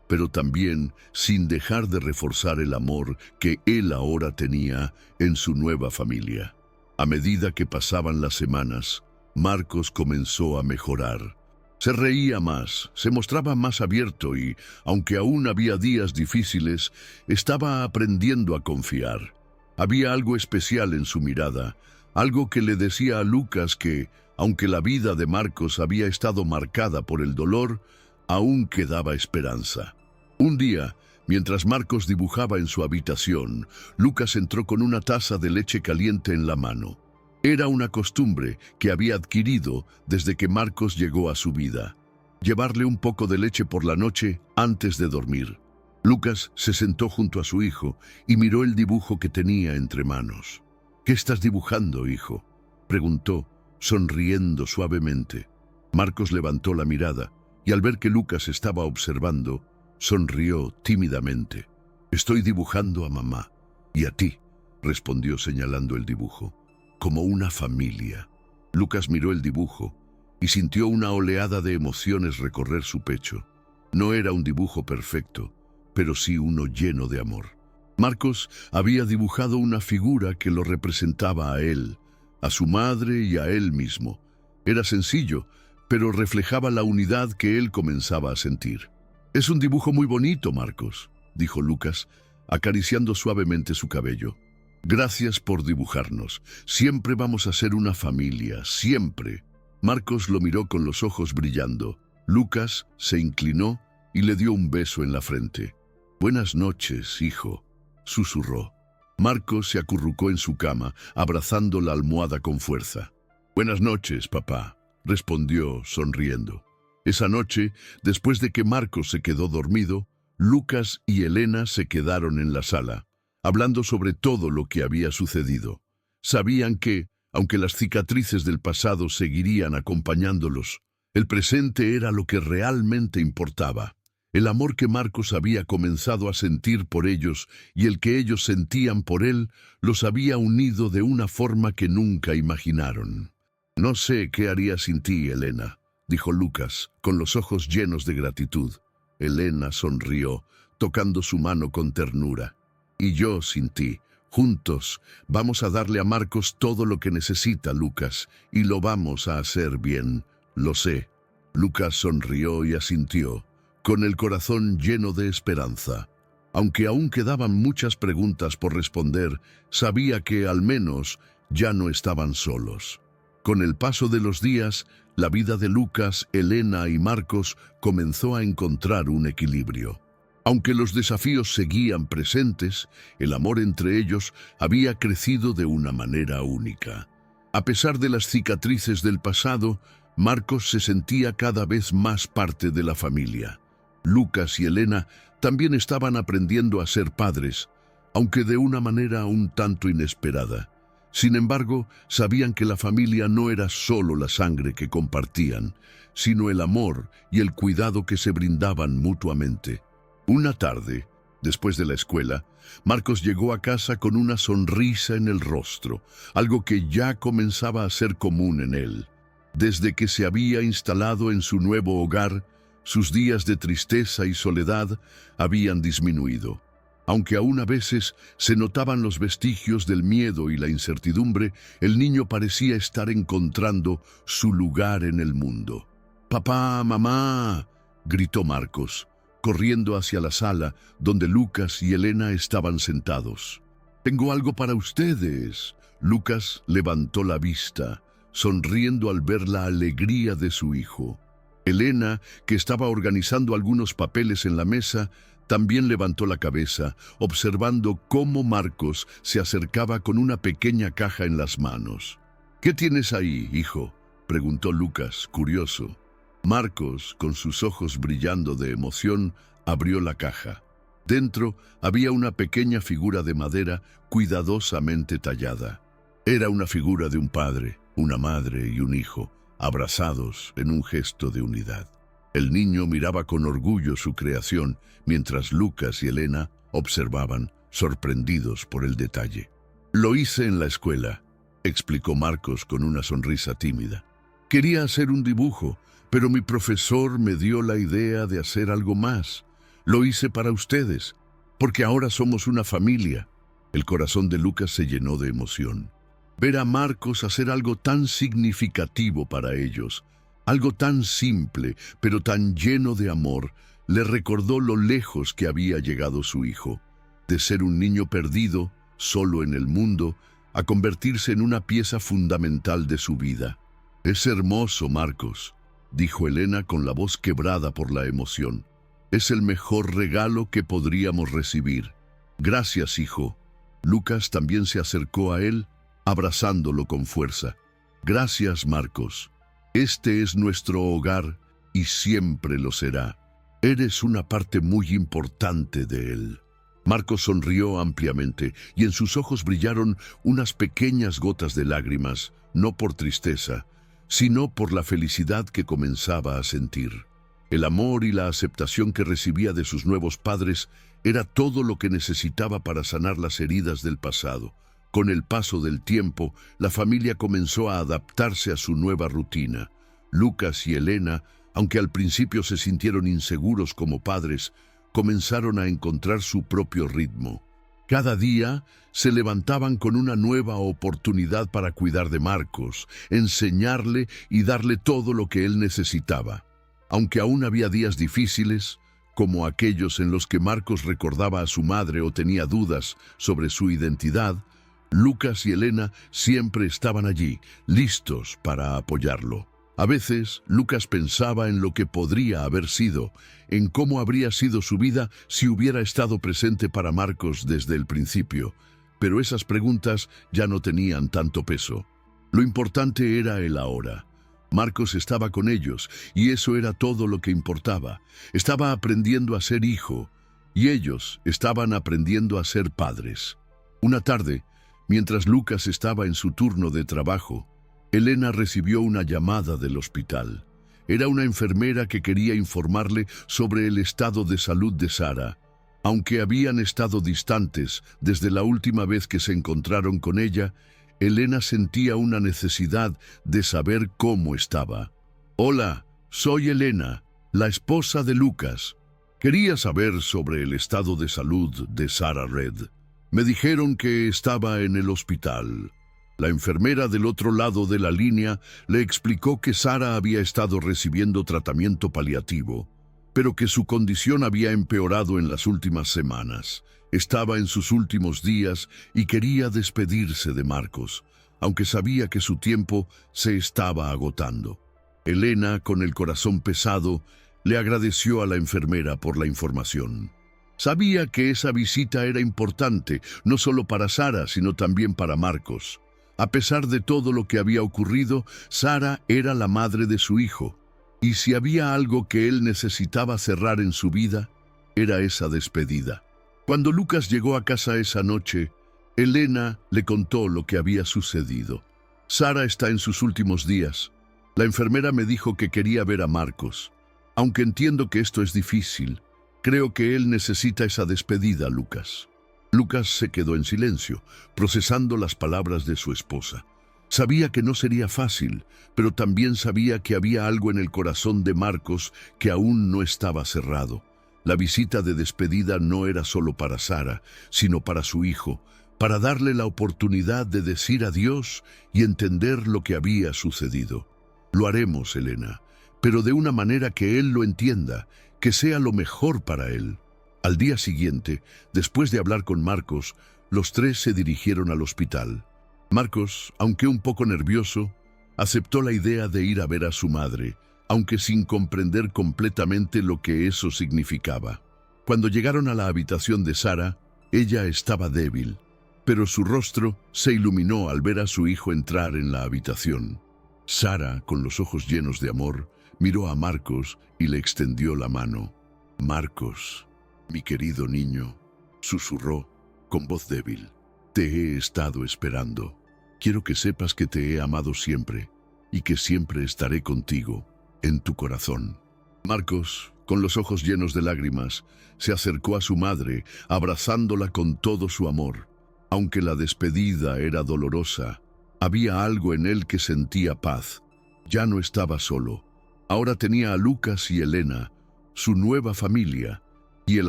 Speaker 1: pero también sin dejar de reforzar el amor que él ahora tenía en su nueva familia. A medida que pasaban las semanas, Marcos comenzó a mejorar. Se reía más, se mostraba más abierto y, aunque aún había días difíciles, estaba aprendiendo a confiar. Había algo especial en su mirada, algo que le decía a Lucas que, aunque la vida de Marcos había estado marcada por el dolor, aún quedaba esperanza. Un día, mientras Marcos dibujaba en su habitación, Lucas entró con una taza de leche caliente en la mano. Era una costumbre que había adquirido desde que Marcos llegó a su vida. Llevarle un poco de leche por la noche antes de dormir. Lucas se sentó junto a su hijo y miró el dibujo que tenía entre manos. «¿Qué estás dibujando, hijo?», preguntó, sonriendo suavemente. Marcos levantó la mirada y al ver que Lucas estaba observando, sonrió tímidamente. «Estoy dibujando a mamá y a ti», respondió señalando el dibujo. «Como una familia». Lucas miró el dibujo y sintió una oleada de emociones recorrer su pecho. No era un dibujo perfecto, pero sí uno lleno de amor. Marcos había dibujado una figura que lo representaba a él, a su madre y a él mismo. Era sencillo, pero reflejaba la unidad que él comenzaba a sentir. «Es un dibujo muy bonito, Marcos», dijo Lucas, acariciando suavemente su cabello. «Gracias por dibujarnos. Siempre vamos a ser una familia, siempre». Marcos lo miró con los ojos brillando. Lucas se inclinó y le dio un beso en la frente. «Buenas noches, hijo», susurró. Marcos se acurrucó en su cama, abrazando la almohada con fuerza. «Buenas noches, papá», respondió sonriendo. Esa noche, después de que Marcos se quedó dormido, Lucas y Elena se quedaron en la sala, hablando sobre todo lo que había sucedido. Sabían que, aunque las cicatrices del pasado seguirían acompañándolos, el presente era lo que realmente importaba. El amor que Marcos había comenzado a sentir por ellos y el que ellos sentían por él los había unido de una forma que nunca imaginaron. «No sé qué haría sin ti, Elena», dijo Lucas, con los ojos llenos de gratitud. Elena sonrió, tocando su mano con ternura. «Y yo sin ti. Juntos vamos a darle a Marcos todo lo que necesita, Lucas, y lo vamos a hacer bien. Lo sé». Lucas sonrió y asintió, con el corazón lleno de esperanza. Aunque aún quedaban muchas preguntas por responder, sabía que, al menos, ya no estaban solos. Con el paso de los días, la vida de Lucas, Elena y Marcos comenzó a encontrar un equilibrio. Aunque los desafíos seguían presentes, el amor entre ellos había crecido de una manera única. A pesar de las cicatrices del pasado, Marcos se sentía cada vez más parte de la familia. Lucas y Elena también estaban aprendiendo a ser padres, aunque de una manera un tanto inesperada. Sin embargo, sabían que la familia no era solo la sangre que compartían, sino el amor y el cuidado que se brindaban mutuamente. Una tarde, después de la escuela, Marcos llegó a casa con una sonrisa en el rostro, algo que ya comenzaba a ser común en él. Desde que se había instalado en su nuevo hogar, sus días de tristeza y soledad habían disminuido. Aunque aún a veces se notaban los vestigios del miedo y la incertidumbre, el niño parecía estar encontrando su lugar en el mundo. «¡Papá, mamá!», gritó Marcos, corriendo hacia la sala donde Lucas y Elena estaban sentados. «Tengo algo para ustedes». Lucas levantó la vista, sonriendo al ver la alegría de su hijo. Elena, que estaba organizando algunos papeles en la mesa, también levantó la cabeza, observando cómo Marcos se acercaba con una pequeña caja en las manos. «¿Qué tienes ahí, hijo?», preguntó Lucas, curioso. Marcos, con sus ojos brillando de emoción, abrió la caja. Dentro había una pequeña figura de madera cuidadosamente tallada. Era una figura de un padre, una madre y un hijo, abrazados en un gesto de unidad. El niño miraba con orgullo su creación, mientras Lucas y Elena observaban, sorprendidos por el detalle. «Lo hice en la escuela», explicó Marcos con una sonrisa tímida. «Quería hacer un dibujo, pero mi profesor me dio la idea de hacer algo más. Lo hice para ustedes, porque ahora somos una familia». El corazón de Lucas se llenó de emoción. Ver a Marcos hacer algo tan significativo para ellos, algo tan simple, pero tan lleno de amor, le recordó lo lejos que había llegado su hijo. De ser un niño perdido, solo en el mundo, a convertirse en una pieza fundamental de su vida. «Es hermoso, Marcos», dijo Elena con la voz quebrada por la emoción. «Es el mejor regalo que podríamos recibir». «Gracias, hijo». Lucas también se acercó a él abrazándolo con fuerza. Gracias, Marcos. Este es nuestro hogar y siempre lo será. Eres una parte muy importante de él. Marcos sonrió ampliamente y en sus ojos brillaron unas pequeñas gotas de lágrimas, no por tristeza, sino por la felicidad que comenzaba a sentir. El amor y la aceptación que recibía de sus nuevos padres era todo lo que necesitaba para sanar las heridas del pasado. Con el paso del tiempo, la familia comenzó a adaptarse a su nueva rutina. Lucas y Elena, aunque al principio se sintieron inseguros como padres, comenzaron a encontrar su propio ritmo. Cada día se levantaban con una nueva oportunidad para cuidar de Marcos, enseñarle y darle todo lo que él necesitaba. Aunque aún había días difíciles, como aquellos en los que Marcos recordaba a su madre o tenía dudas sobre su identidad, Lucas y Elena siempre estaban allí, listos para apoyarlo. A veces, Lucas pensaba en lo que podría haber sido, en cómo habría sido su vida si hubiera estado presente para Marcos desde el principio, pero esas preguntas ya no tenían tanto peso. Lo importante era el ahora. Marcos estaba con ellos, y eso era todo lo que importaba. Estaba aprendiendo a ser hijo, y ellos estaban aprendiendo a ser padres. Una tarde, mientras Lucas estaba en su turno de trabajo, Elena recibió una llamada del hospital. Era una enfermera que quería informarle sobre el estado de salud de Sara. Aunque habían estado distantes desde la última vez que se encontraron con ella, Elena sentía una necesidad de saber cómo estaba. «Hola, soy Elena, la esposa de Lucas. Quería saber sobre el estado de salud de Sara Red. Me dijeron que estaba en el hospital». La enfermera del otro lado de la línea le explicó que Sara había estado recibiendo tratamiento paliativo, pero que su condición había empeorado en las últimas semanas. Estaba en sus últimos días y quería despedirse de Marcos, aunque sabía que su tiempo se estaba agotando. Elena, con el corazón pesado, le agradeció a la enfermera por la información. Sabía que esa visita era importante, no solo para Sara, sino también para Marcos. A pesar de todo lo que había ocurrido, Sara era la madre de su hijo, y si había algo que él necesitaba cerrar en su vida, era esa despedida. Cuando Lucas llegó a casa esa noche, Elena le contó lo que había sucedido. «Sara está en sus últimos días. La enfermera me dijo que quería ver a Marcos. Aunque entiendo que esto es difícil, creo que él necesita esa despedida, Lucas». Lucas se quedó en silencio, procesando las palabras de su esposa. Sabía que no sería fácil, pero también sabía que había algo en el corazón de Marcos que aún no estaba cerrado. La visita de despedida no era solo para Sara, sino para su hijo, para darle la oportunidad de decir adiós y entender lo que había sucedido. «Lo haremos, Elena, pero de una manera que él lo entienda, que sea lo mejor para él». Al día siguiente, después de hablar con Marcos, los tres se dirigieron al hospital. Marcos, aunque un poco nervioso, aceptó la idea de ir a ver a su madre, aunque sin comprender completamente lo que eso significaba. Cuando llegaron a la habitación de Sara, ella estaba débil, pero su rostro se iluminó al ver a su hijo entrar en la habitación. Sara, con los ojos llenos de amor, miró a Marcos y le extendió la mano. «Marcos, mi querido niño», susurró con voz débil, «te he estado esperando. Quiero que sepas que te he amado siempre y que siempre estaré contigo, en tu corazón». Marcos, con los ojos llenos de lágrimas, se acercó a su madre, abrazándola con todo su amor. Aunque la despedida era dolorosa, había algo en él que sentía paz. Ya no estaba solo. Ahora tenía a Lucas y Elena, su nueva familia, y el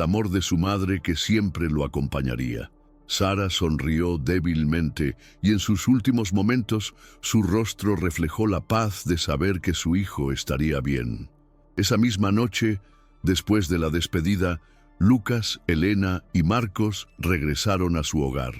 Speaker 1: amor de su madre que siempre lo acompañaría. Sara sonrió débilmente y en sus últimos momentos su rostro reflejó la paz de saber que su hijo estaría bien. Esa misma noche, después de la despedida, Lucas, Elena y Marcos regresaron a su hogar.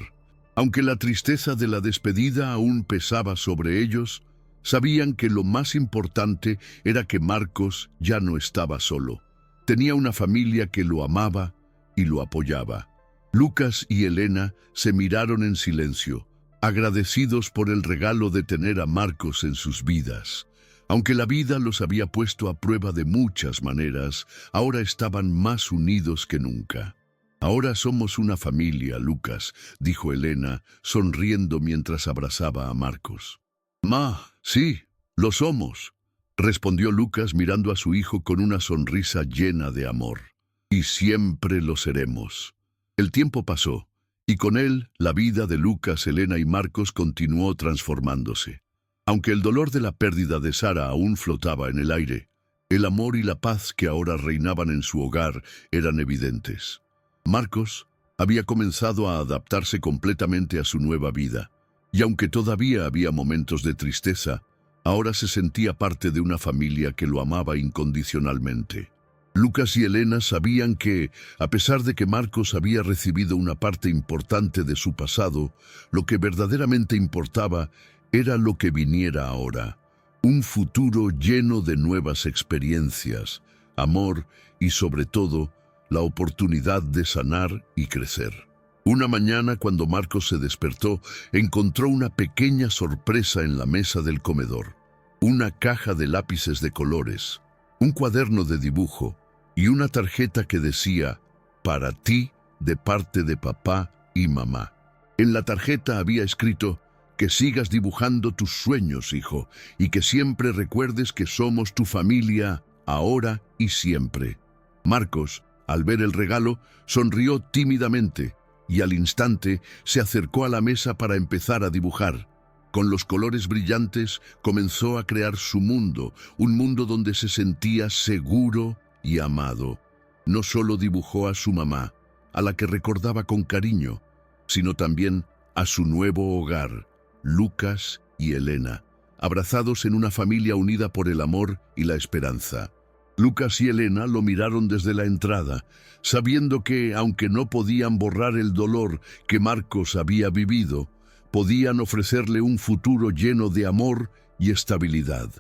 Speaker 1: Aunque la tristeza de la despedida aún pesaba sobre ellos, sabían que lo más importante era que Marcos ya no estaba solo. Tenía una familia que lo amaba y lo apoyaba. Lucas y Elena se miraron en silencio, agradecidos por el regalo de tener a Marcos en sus vidas. Aunque la vida los había puesto a prueba de muchas maneras, ahora estaban más unidos que nunca. «Ahora somos una familia, Lucas», dijo Elena, sonriendo mientras abrazaba a Marcos. «Ma, sí, lo somos», respondió Lucas mirando a su hijo con una sonrisa llena de amor. «Y siempre lo seremos». El tiempo pasó, y con él la vida de Lucas, Elena y Marcos continuó transformándose. Aunque el dolor de la pérdida de Sara aún flotaba en el aire, el amor y la paz que ahora reinaban en su hogar eran evidentes. Marcos había comenzado a adaptarse completamente a su nueva vida, y aunque todavía había momentos de tristeza, ahora se sentía parte de una familia que lo amaba incondicionalmente. Lucas y Elena sabían que, a pesar de que Marcos había recibido una parte importante de su pasado, lo que verdaderamente importaba era lo que viniera ahora, un futuro lleno de nuevas experiencias, amor y, sobre todo, la oportunidad de sanar y crecer. Una mañana, cuando Marcos se despertó, encontró una pequeña sorpresa en la mesa del comedor. Una caja de lápices de colores, un cuaderno de dibujo y una tarjeta que decía «Para ti, de parte de papá y mamá». En la tarjeta había escrito «Que sigas dibujando tus sueños, hijo, y que siempre recuerdes que somos tu familia, ahora y siempre». Marcos, al ver el regalo, sonrió tímidamente y al instante se acercó a la mesa para empezar a dibujar. Con los colores brillantes comenzó a crear su mundo, un mundo donde se sentía seguro y amado. No solo dibujó a su mamá, a la que recordaba con cariño, sino también a su nuevo hogar, Lucas y Elena, abrazados en una familia unida por el amor y la esperanza. Lucas y Elena lo miraron desde la entrada, sabiendo que, aunque no podían borrar el dolor que Marcos había vivido, podían ofrecerle un futuro lleno de amor y estabilidad.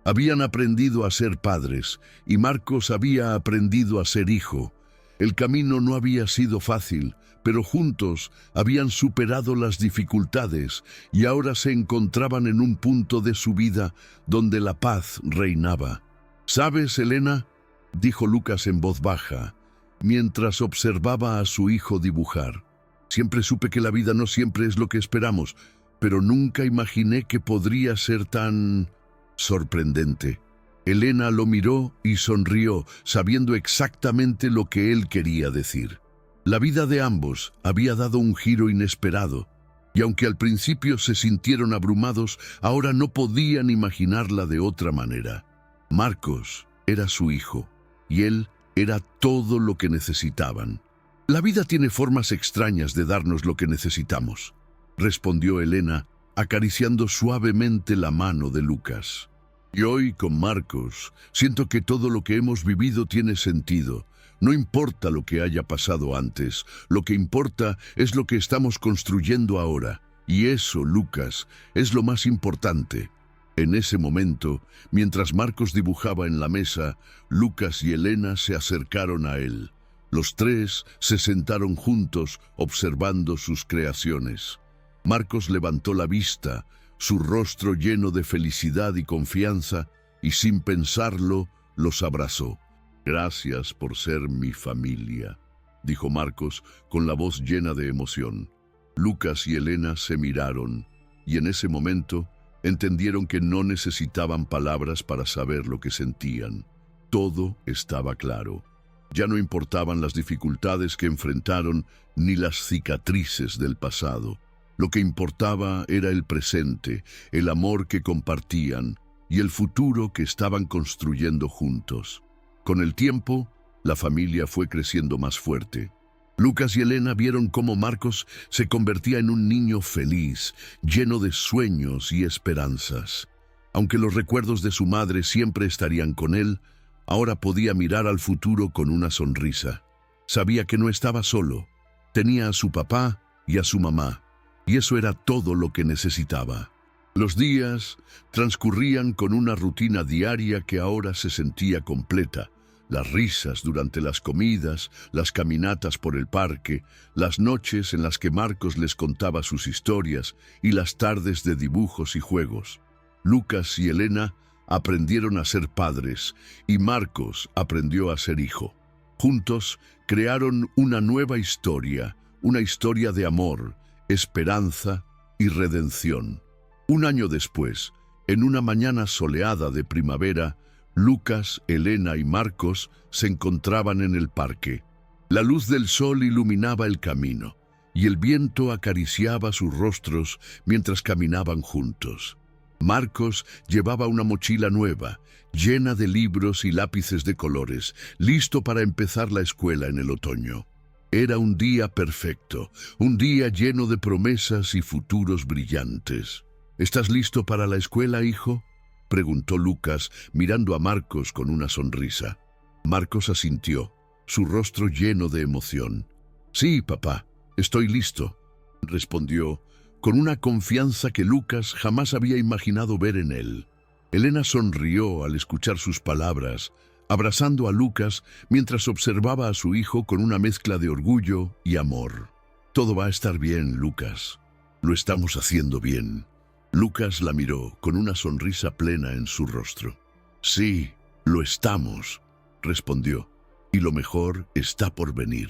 Speaker 1: Habían aprendido a ser padres, y Marcos había aprendido a ser hijo. El camino no había sido fácil, pero juntos habían superado las dificultades y ahora se encontraban en un punto de su vida donde la paz reinaba. «¿Sabes, Elena?», dijo Lucas en voz baja, mientras observaba a su hijo dibujar. «Siempre supe que la vida no siempre es lo que esperamos, pero nunca imaginé que podría ser tan sorprendente». Elena lo miró y sonrió, sabiendo exactamente lo que él quería decir. La vida de ambos había dado un giro inesperado, y aunque al principio se sintieron abrumados, ahora no podían imaginarla de otra manera. Marcos era su hijo, y él era todo lo que necesitaban. «La vida tiene formas extrañas de darnos lo que necesitamos», respondió Elena, acariciando suavemente la mano de Lucas. «Y hoy, con Marcos, siento que todo lo que hemos vivido tiene sentido. No importa lo que haya pasado antes, lo que importa es lo que estamos construyendo ahora. Y eso, Lucas, es lo más importante». En ese momento, mientras Marcos dibujaba en la mesa, Lucas y Elena se acercaron a él. Los tres se sentaron juntos observando sus creaciones. Marcos levantó la vista, su rostro lleno de felicidad y confianza, y sin pensarlo, los abrazó. «Gracias por ser mi familia», dijo Marcos con la voz llena de emoción. Lucas y Elena se miraron, y en ese momento entendieron que no necesitaban palabras para saber lo que sentían. Todo estaba claro. Ya no importaban las dificultades que enfrentaron ni las cicatrices del pasado. Lo que importaba era el presente, el amor que compartían y el futuro que estaban construyendo juntos. Con el tiempo, la familia fue creciendo más fuerte. Lucas y Elena vieron cómo Marcos se convertía en un niño feliz, lleno de sueños y esperanzas. Aunque los recuerdos de su madre siempre estarían con él, ahora podía mirar al futuro con una sonrisa. Sabía que no estaba solo. Tenía a su papá y a su mamá, y eso era todo lo que necesitaba. Los días transcurrían con una rutina diaria que ahora se sentía completa. Las risas durante las comidas, las caminatas por el parque, las noches en las que Marcos les contaba sus historias y las tardes de dibujos y juegos. Lucas y Elena aprendieron a ser padres y Marcos aprendió a ser hijo. Juntos crearon una nueva historia, una historia de amor, esperanza y redención. Un año después, en una mañana soleada de primavera, Lucas, Elena y Marcos se encontraban en el parque. La luz del sol iluminaba el camino y el viento acariciaba sus rostros mientras caminaban juntos. Marcos llevaba una mochila nueva, llena de libros y lápices de colores, listo para empezar la escuela en el otoño. Era un día perfecto, un día lleno de promesas y futuros brillantes. ¿Estás listo para la escuela, hijo?, preguntó Lucas, mirando a Marcos con una sonrisa. Marcos asintió, su rostro lleno de emoción. «Sí, papá, estoy listo», respondió, con una confianza que Lucas jamás había imaginado ver en él. Elena sonrió al escuchar sus palabras, abrazando a Lucas mientras observaba a su hijo con una mezcla de orgullo y amor. «Todo va a estar bien, Lucas. Lo estamos haciendo bien». Lucas la miró con una sonrisa plena en su rostro. «Sí, lo estamos», respondió, «y lo mejor está por venir».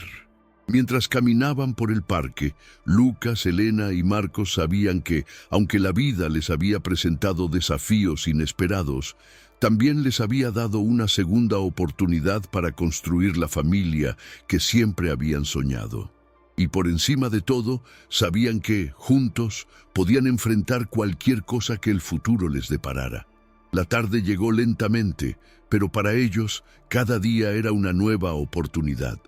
Speaker 1: Mientras caminaban por el parque, Lucas, Elena y Marcos sabían que, aunque la vida les había presentado desafíos inesperados, también les había dado una segunda oportunidad para construir la familia que siempre habían soñado. Y por encima de todo, sabían que, juntos, podían enfrentar cualquier cosa que el futuro les deparara. La tarde llegó lentamente, pero para ellos, cada día era una nueva oportunidad.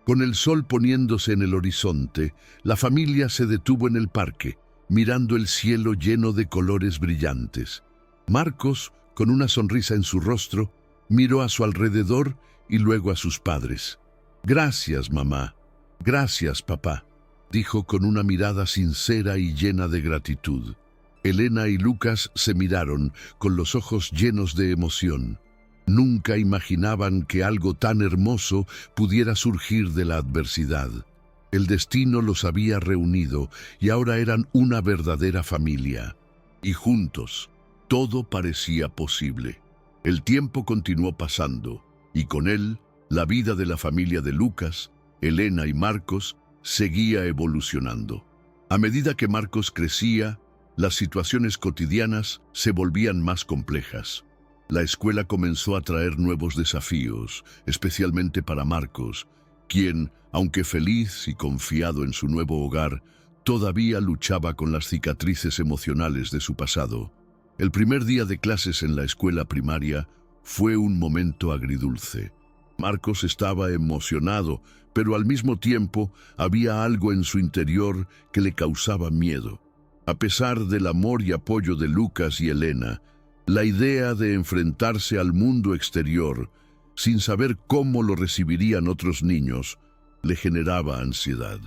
Speaker 1: Con el sol poniéndose en el horizonte, la familia se detuvo en el parque, mirando el cielo lleno de colores brillantes. Marcos, con una sonrisa en su rostro, miró a su alrededor y luego a sus padres. «Gracias, mamá. Gracias, papá», dijo con una mirada sincera y llena de gratitud. Elena y Lucas se miraron con los ojos llenos de emoción. Nunca imaginaban que algo tan hermoso pudiera surgir de la adversidad. El destino los había reunido y ahora eran una verdadera familia. Y juntos, todo parecía posible. El tiempo continuó pasando y con él, la vida de la familia de Lucas, Elena y Marcos seguía evolucionando. A medida que Marcos crecía, las situaciones cotidianas se volvían más complejas. La escuela comenzó a traer nuevos desafíos, especialmente para Marcos, quien, aunque feliz y confiado en su nuevo hogar, todavía luchaba con las cicatrices emocionales de su pasado. El primer día de clases en la escuela primaria fue un momento agridulce. Marcos estaba emocionado, pero al mismo tiempo había algo en su interior que le causaba miedo. A pesar del amor y apoyo de Lucas y Elena, la idea de enfrentarse al mundo exterior, sin saber cómo lo recibirían otros niños, le generaba ansiedad.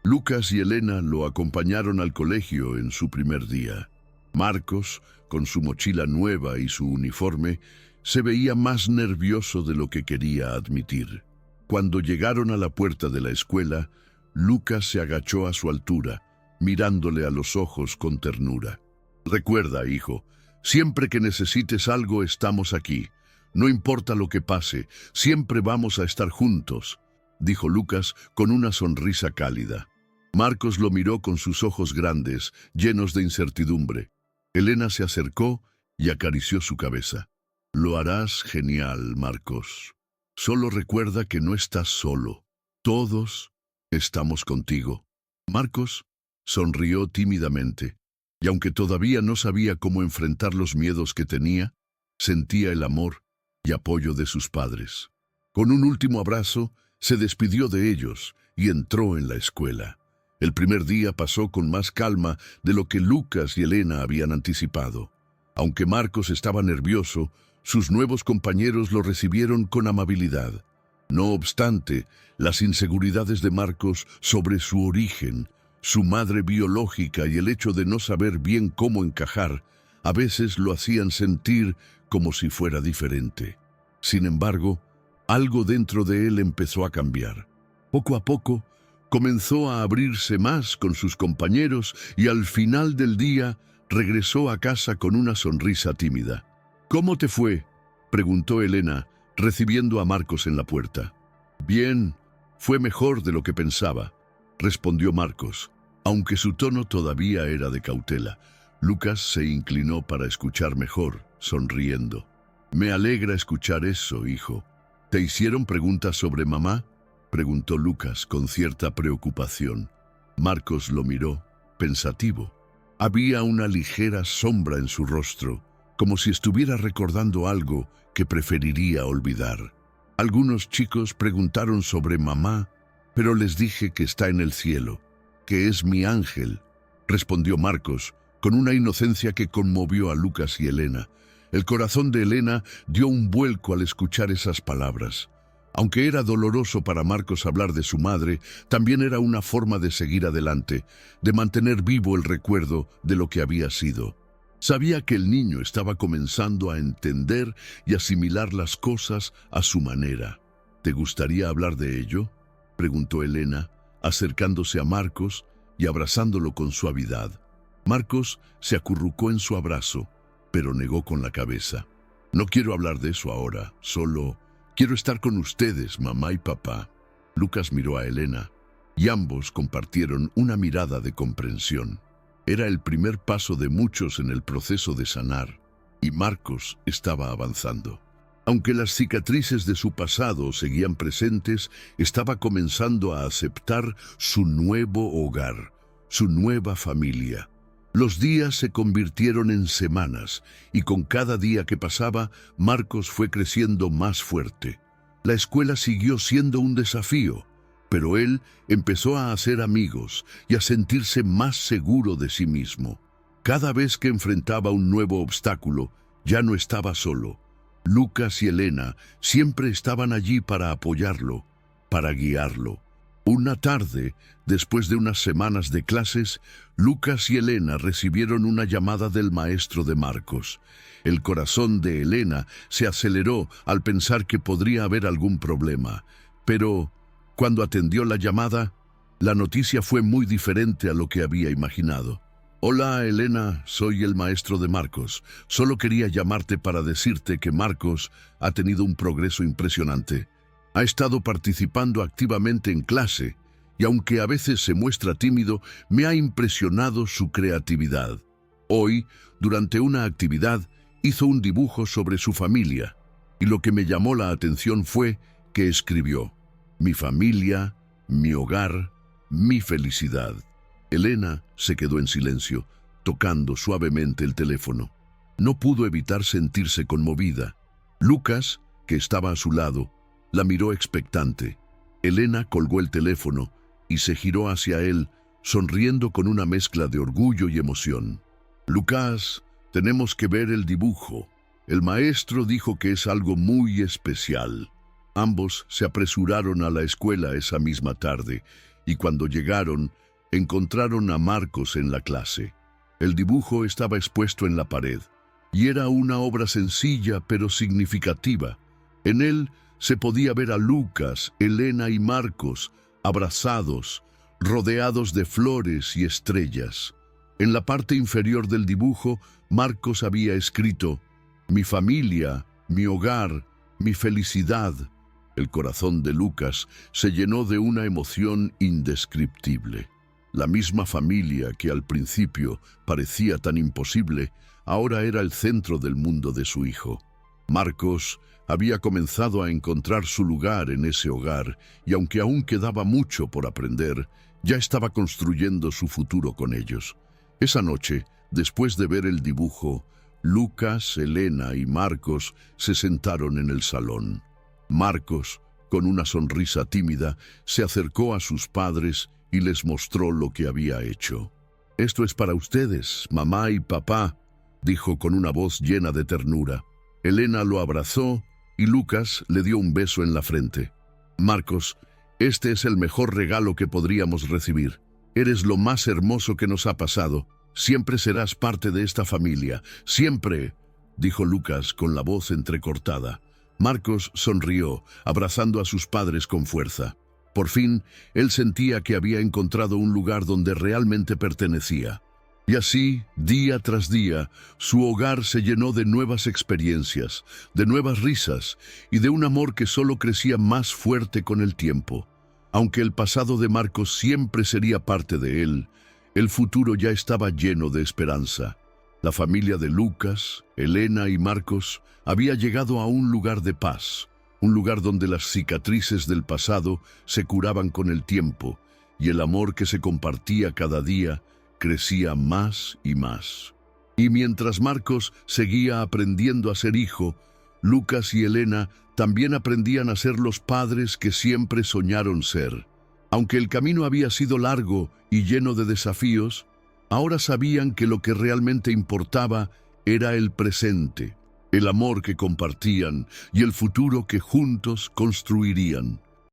Speaker 1: Lucas y Elena lo acompañaron al colegio en su primer día. Marcos, con su mochila nueva y su uniforme, se veía más nervioso de lo que quería admitir. Cuando llegaron a la puerta de la escuela, Lucas se agachó a su altura, mirándole a los ojos con ternura. «Recuerda, hijo, siempre que necesites algo estamos aquí. No importa lo que pase, siempre vamos a estar juntos», dijo Lucas con una sonrisa cálida. Marcos lo miró con sus ojos grandes, llenos de incertidumbre. Elena se acercó y acarició su cabeza. «Lo harás genial, Marcos. Solo recuerda que no estás solo. Todos estamos contigo». Marcos sonrió tímidamente, y aunque todavía no sabía cómo enfrentar los miedos que tenía, sentía el amor y apoyo de sus padres. Con un último abrazo, se despidió de ellos y entró en la escuela. El primer día pasó con más calma de lo que Lucas y Elena habían anticipado. Aunque Marcos estaba nervioso, sus nuevos compañeros lo recibieron con amabilidad. No obstante, las inseguridades de Marcos sobre su origen, su madre biológica y el hecho de no saber bien cómo encajar, a veces lo hacían sentir como si fuera diferente. Sin embargo, Algo dentro de él empezó a cambiar. Poco a poco, comenzó a abrirse más con sus compañeros y al final del día regresó a casa con una sonrisa tímida. «¿Cómo te fue?», preguntó Elena, recibiendo a Marcos en la puerta. «Bien, fue mejor de lo que pensaba», respondió Marcos, aunque su tono todavía era de cautela. Lucas se inclinó para escuchar mejor, sonriendo. «Me alegra escuchar eso, hijo. ¿Te hicieron preguntas sobre mamá?», preguntó Lucas con cierta preocupación. Marcos lo miró, pensativo. Había una ligera sombra en su rostro, como si estuviera recordando algo que preferiría olvidar. «Algunos chicos preguntaron sobre mamá, pero les dije que está en el cielo, que es mi ángel», respondió Marcos, con una inocencia que conmovió a Lucas y Elena. El corazón de Elena dio un vuelco al escuchar esas palabras. Aunque era doloroso para Marcos hablar de su madre, también era una forma de seguir adelante, de mantener vivo el recuerdo de lo que había sido. Sabía que el niño estaba comenzando a entender y asimilar las cosas a su manera. «¿Te gustaría hablar de ello?», preguntó Elena, acercándose a Marcos y abrazándolo con suavidad. Marcos se acurrucó en su abrazo, pero negó con la cabeza. «No quiero hablar de eso ahora, solo quiero estar con ustedes, mamá y papá». Lucas miró a Elena y ambos compartieron una mirada de comprensión. Era el primer paso de muchos en el proceso de sanar, y Marcos estaba avanzando. Aunque las cicatrices de su pasado seguían presentes, estaba comenzando a aceptar su nuevo hogar, su nueva familia. Los días se convirtieron en semanas, y con cada día que pasaba, Marcos fue creciendo más fuerte. La escuela siguió siendo un desafío, pero él empezó a hacer amigos y a sentirse más seguro de sí mismo. Cada vez que enfrentaba un nuevo obstáculo, ya no estaba solo. Lucas y Elena siempre estaban allí para apoyarlo, para guiarlo. Una tarde, después de unas semanas de clases, Lucas y Elena recibieron una llamada del maestro de Marcos. El corazón de Elena se aceleró al pensar que podría haber algún problema, pero cuando atendió la llamada, la noticia fue muy diferente a lo que había imaginado. «Hola, Elena, soy el maestro de Marcos. Solo quería llamarte para decirte que Marcos ha tenido un progreso impresionante. Ha estado participando activamente en clase y aunque a veces se muestra tímido, me ha impresionado su creatividad. Hoy, durante una actividad, hizo un dibujo sobre su familia y lo que me llamó la atención fue que escribió: mi familia, mi hogar, mi felicidad». Elena se quedó en silencio, tocando suavemente el teléfono. No pudo evitar sentirse conmovida. Lucas, que estaba a su lado, la miró expectante. Elena colgó el teléfono y se giró hacia él, sonriendo con una mezcla de orgullo y emoción. «Lucas, tenemos que ver el dibujo. El maestro dijo que es algo muy especial». Ambos se apresuraron a la escuela esa misma tarde, y cuando llegaron, encontraron a Marcos en la clase. El dibujo estaba expuesto en la pared, y era una obra sencilla pero significativa. En él se podía ver a Lucas, Elena y Marcos, abrazados, rodeados de flores y estrellas. En la parte inferior del dibujo, Marcos había escrito: «Mi familia, mi hogar, mi felicidad». El corazón de Lucas se llenó de una emoción indescriptible. La misma familia que al principio parecía tan imposible, ahora era el centro del mundo de su hijo. Marcos había comenzado a encontrar su lugar en ese hogar y aunque aún quedaba mucho por aprender, ya estaba construyendo su futuro con ellos. Esa noche, después de ver el dibujo, Lucas, Elena y Marcos se sentaron en el salón. Marcos, con una sonrisa tímida, se acercó a sus padres y les mostró lo que había hecho. «Esto es para ustedes, mamá y papá», dijo con una voz llena de ternura. Elena lo abrazó y Lucas le dio un beso en la frente. «Marcos, este es el mejor regalo que podríamos recibir. Eres lo más hermoso que nos ha pasado. Siempre serás parte de esta familia, siempre», dijo Lucas con la voz entrecortada. Marcos sonrió, abrazando a sus padres con fuerza. Por fin, él sentía que había encontrado un lugar donde realmente pertenecía. Y así, día tras día, su hogar se llenó de nuevas experiencias, de nuevas risas y de un amor que solo crecía más fuerte con el tiempo. Aunque el pasado de Marcos siempre sería parte de él, el futuro ya estaba lleno de esperanza. La familia de Lucas, Elena y Marcos había llegado a un lugar de paz, un lugar donde las cicatrices del pasado se curaban con el tiempo y el amor que se compartía cada día crecía más y más. Y mientras Marcos seguía aprendiendo a ser hijo, Lucas y Elena también aprendían a ser los padres que siempre soñaron ser. Aunque el camino había sido largo y lleno de desafíos, ahora sabían que lo que realmente importaba era el presente, el amor que compartían y el futuro que juntos construirían.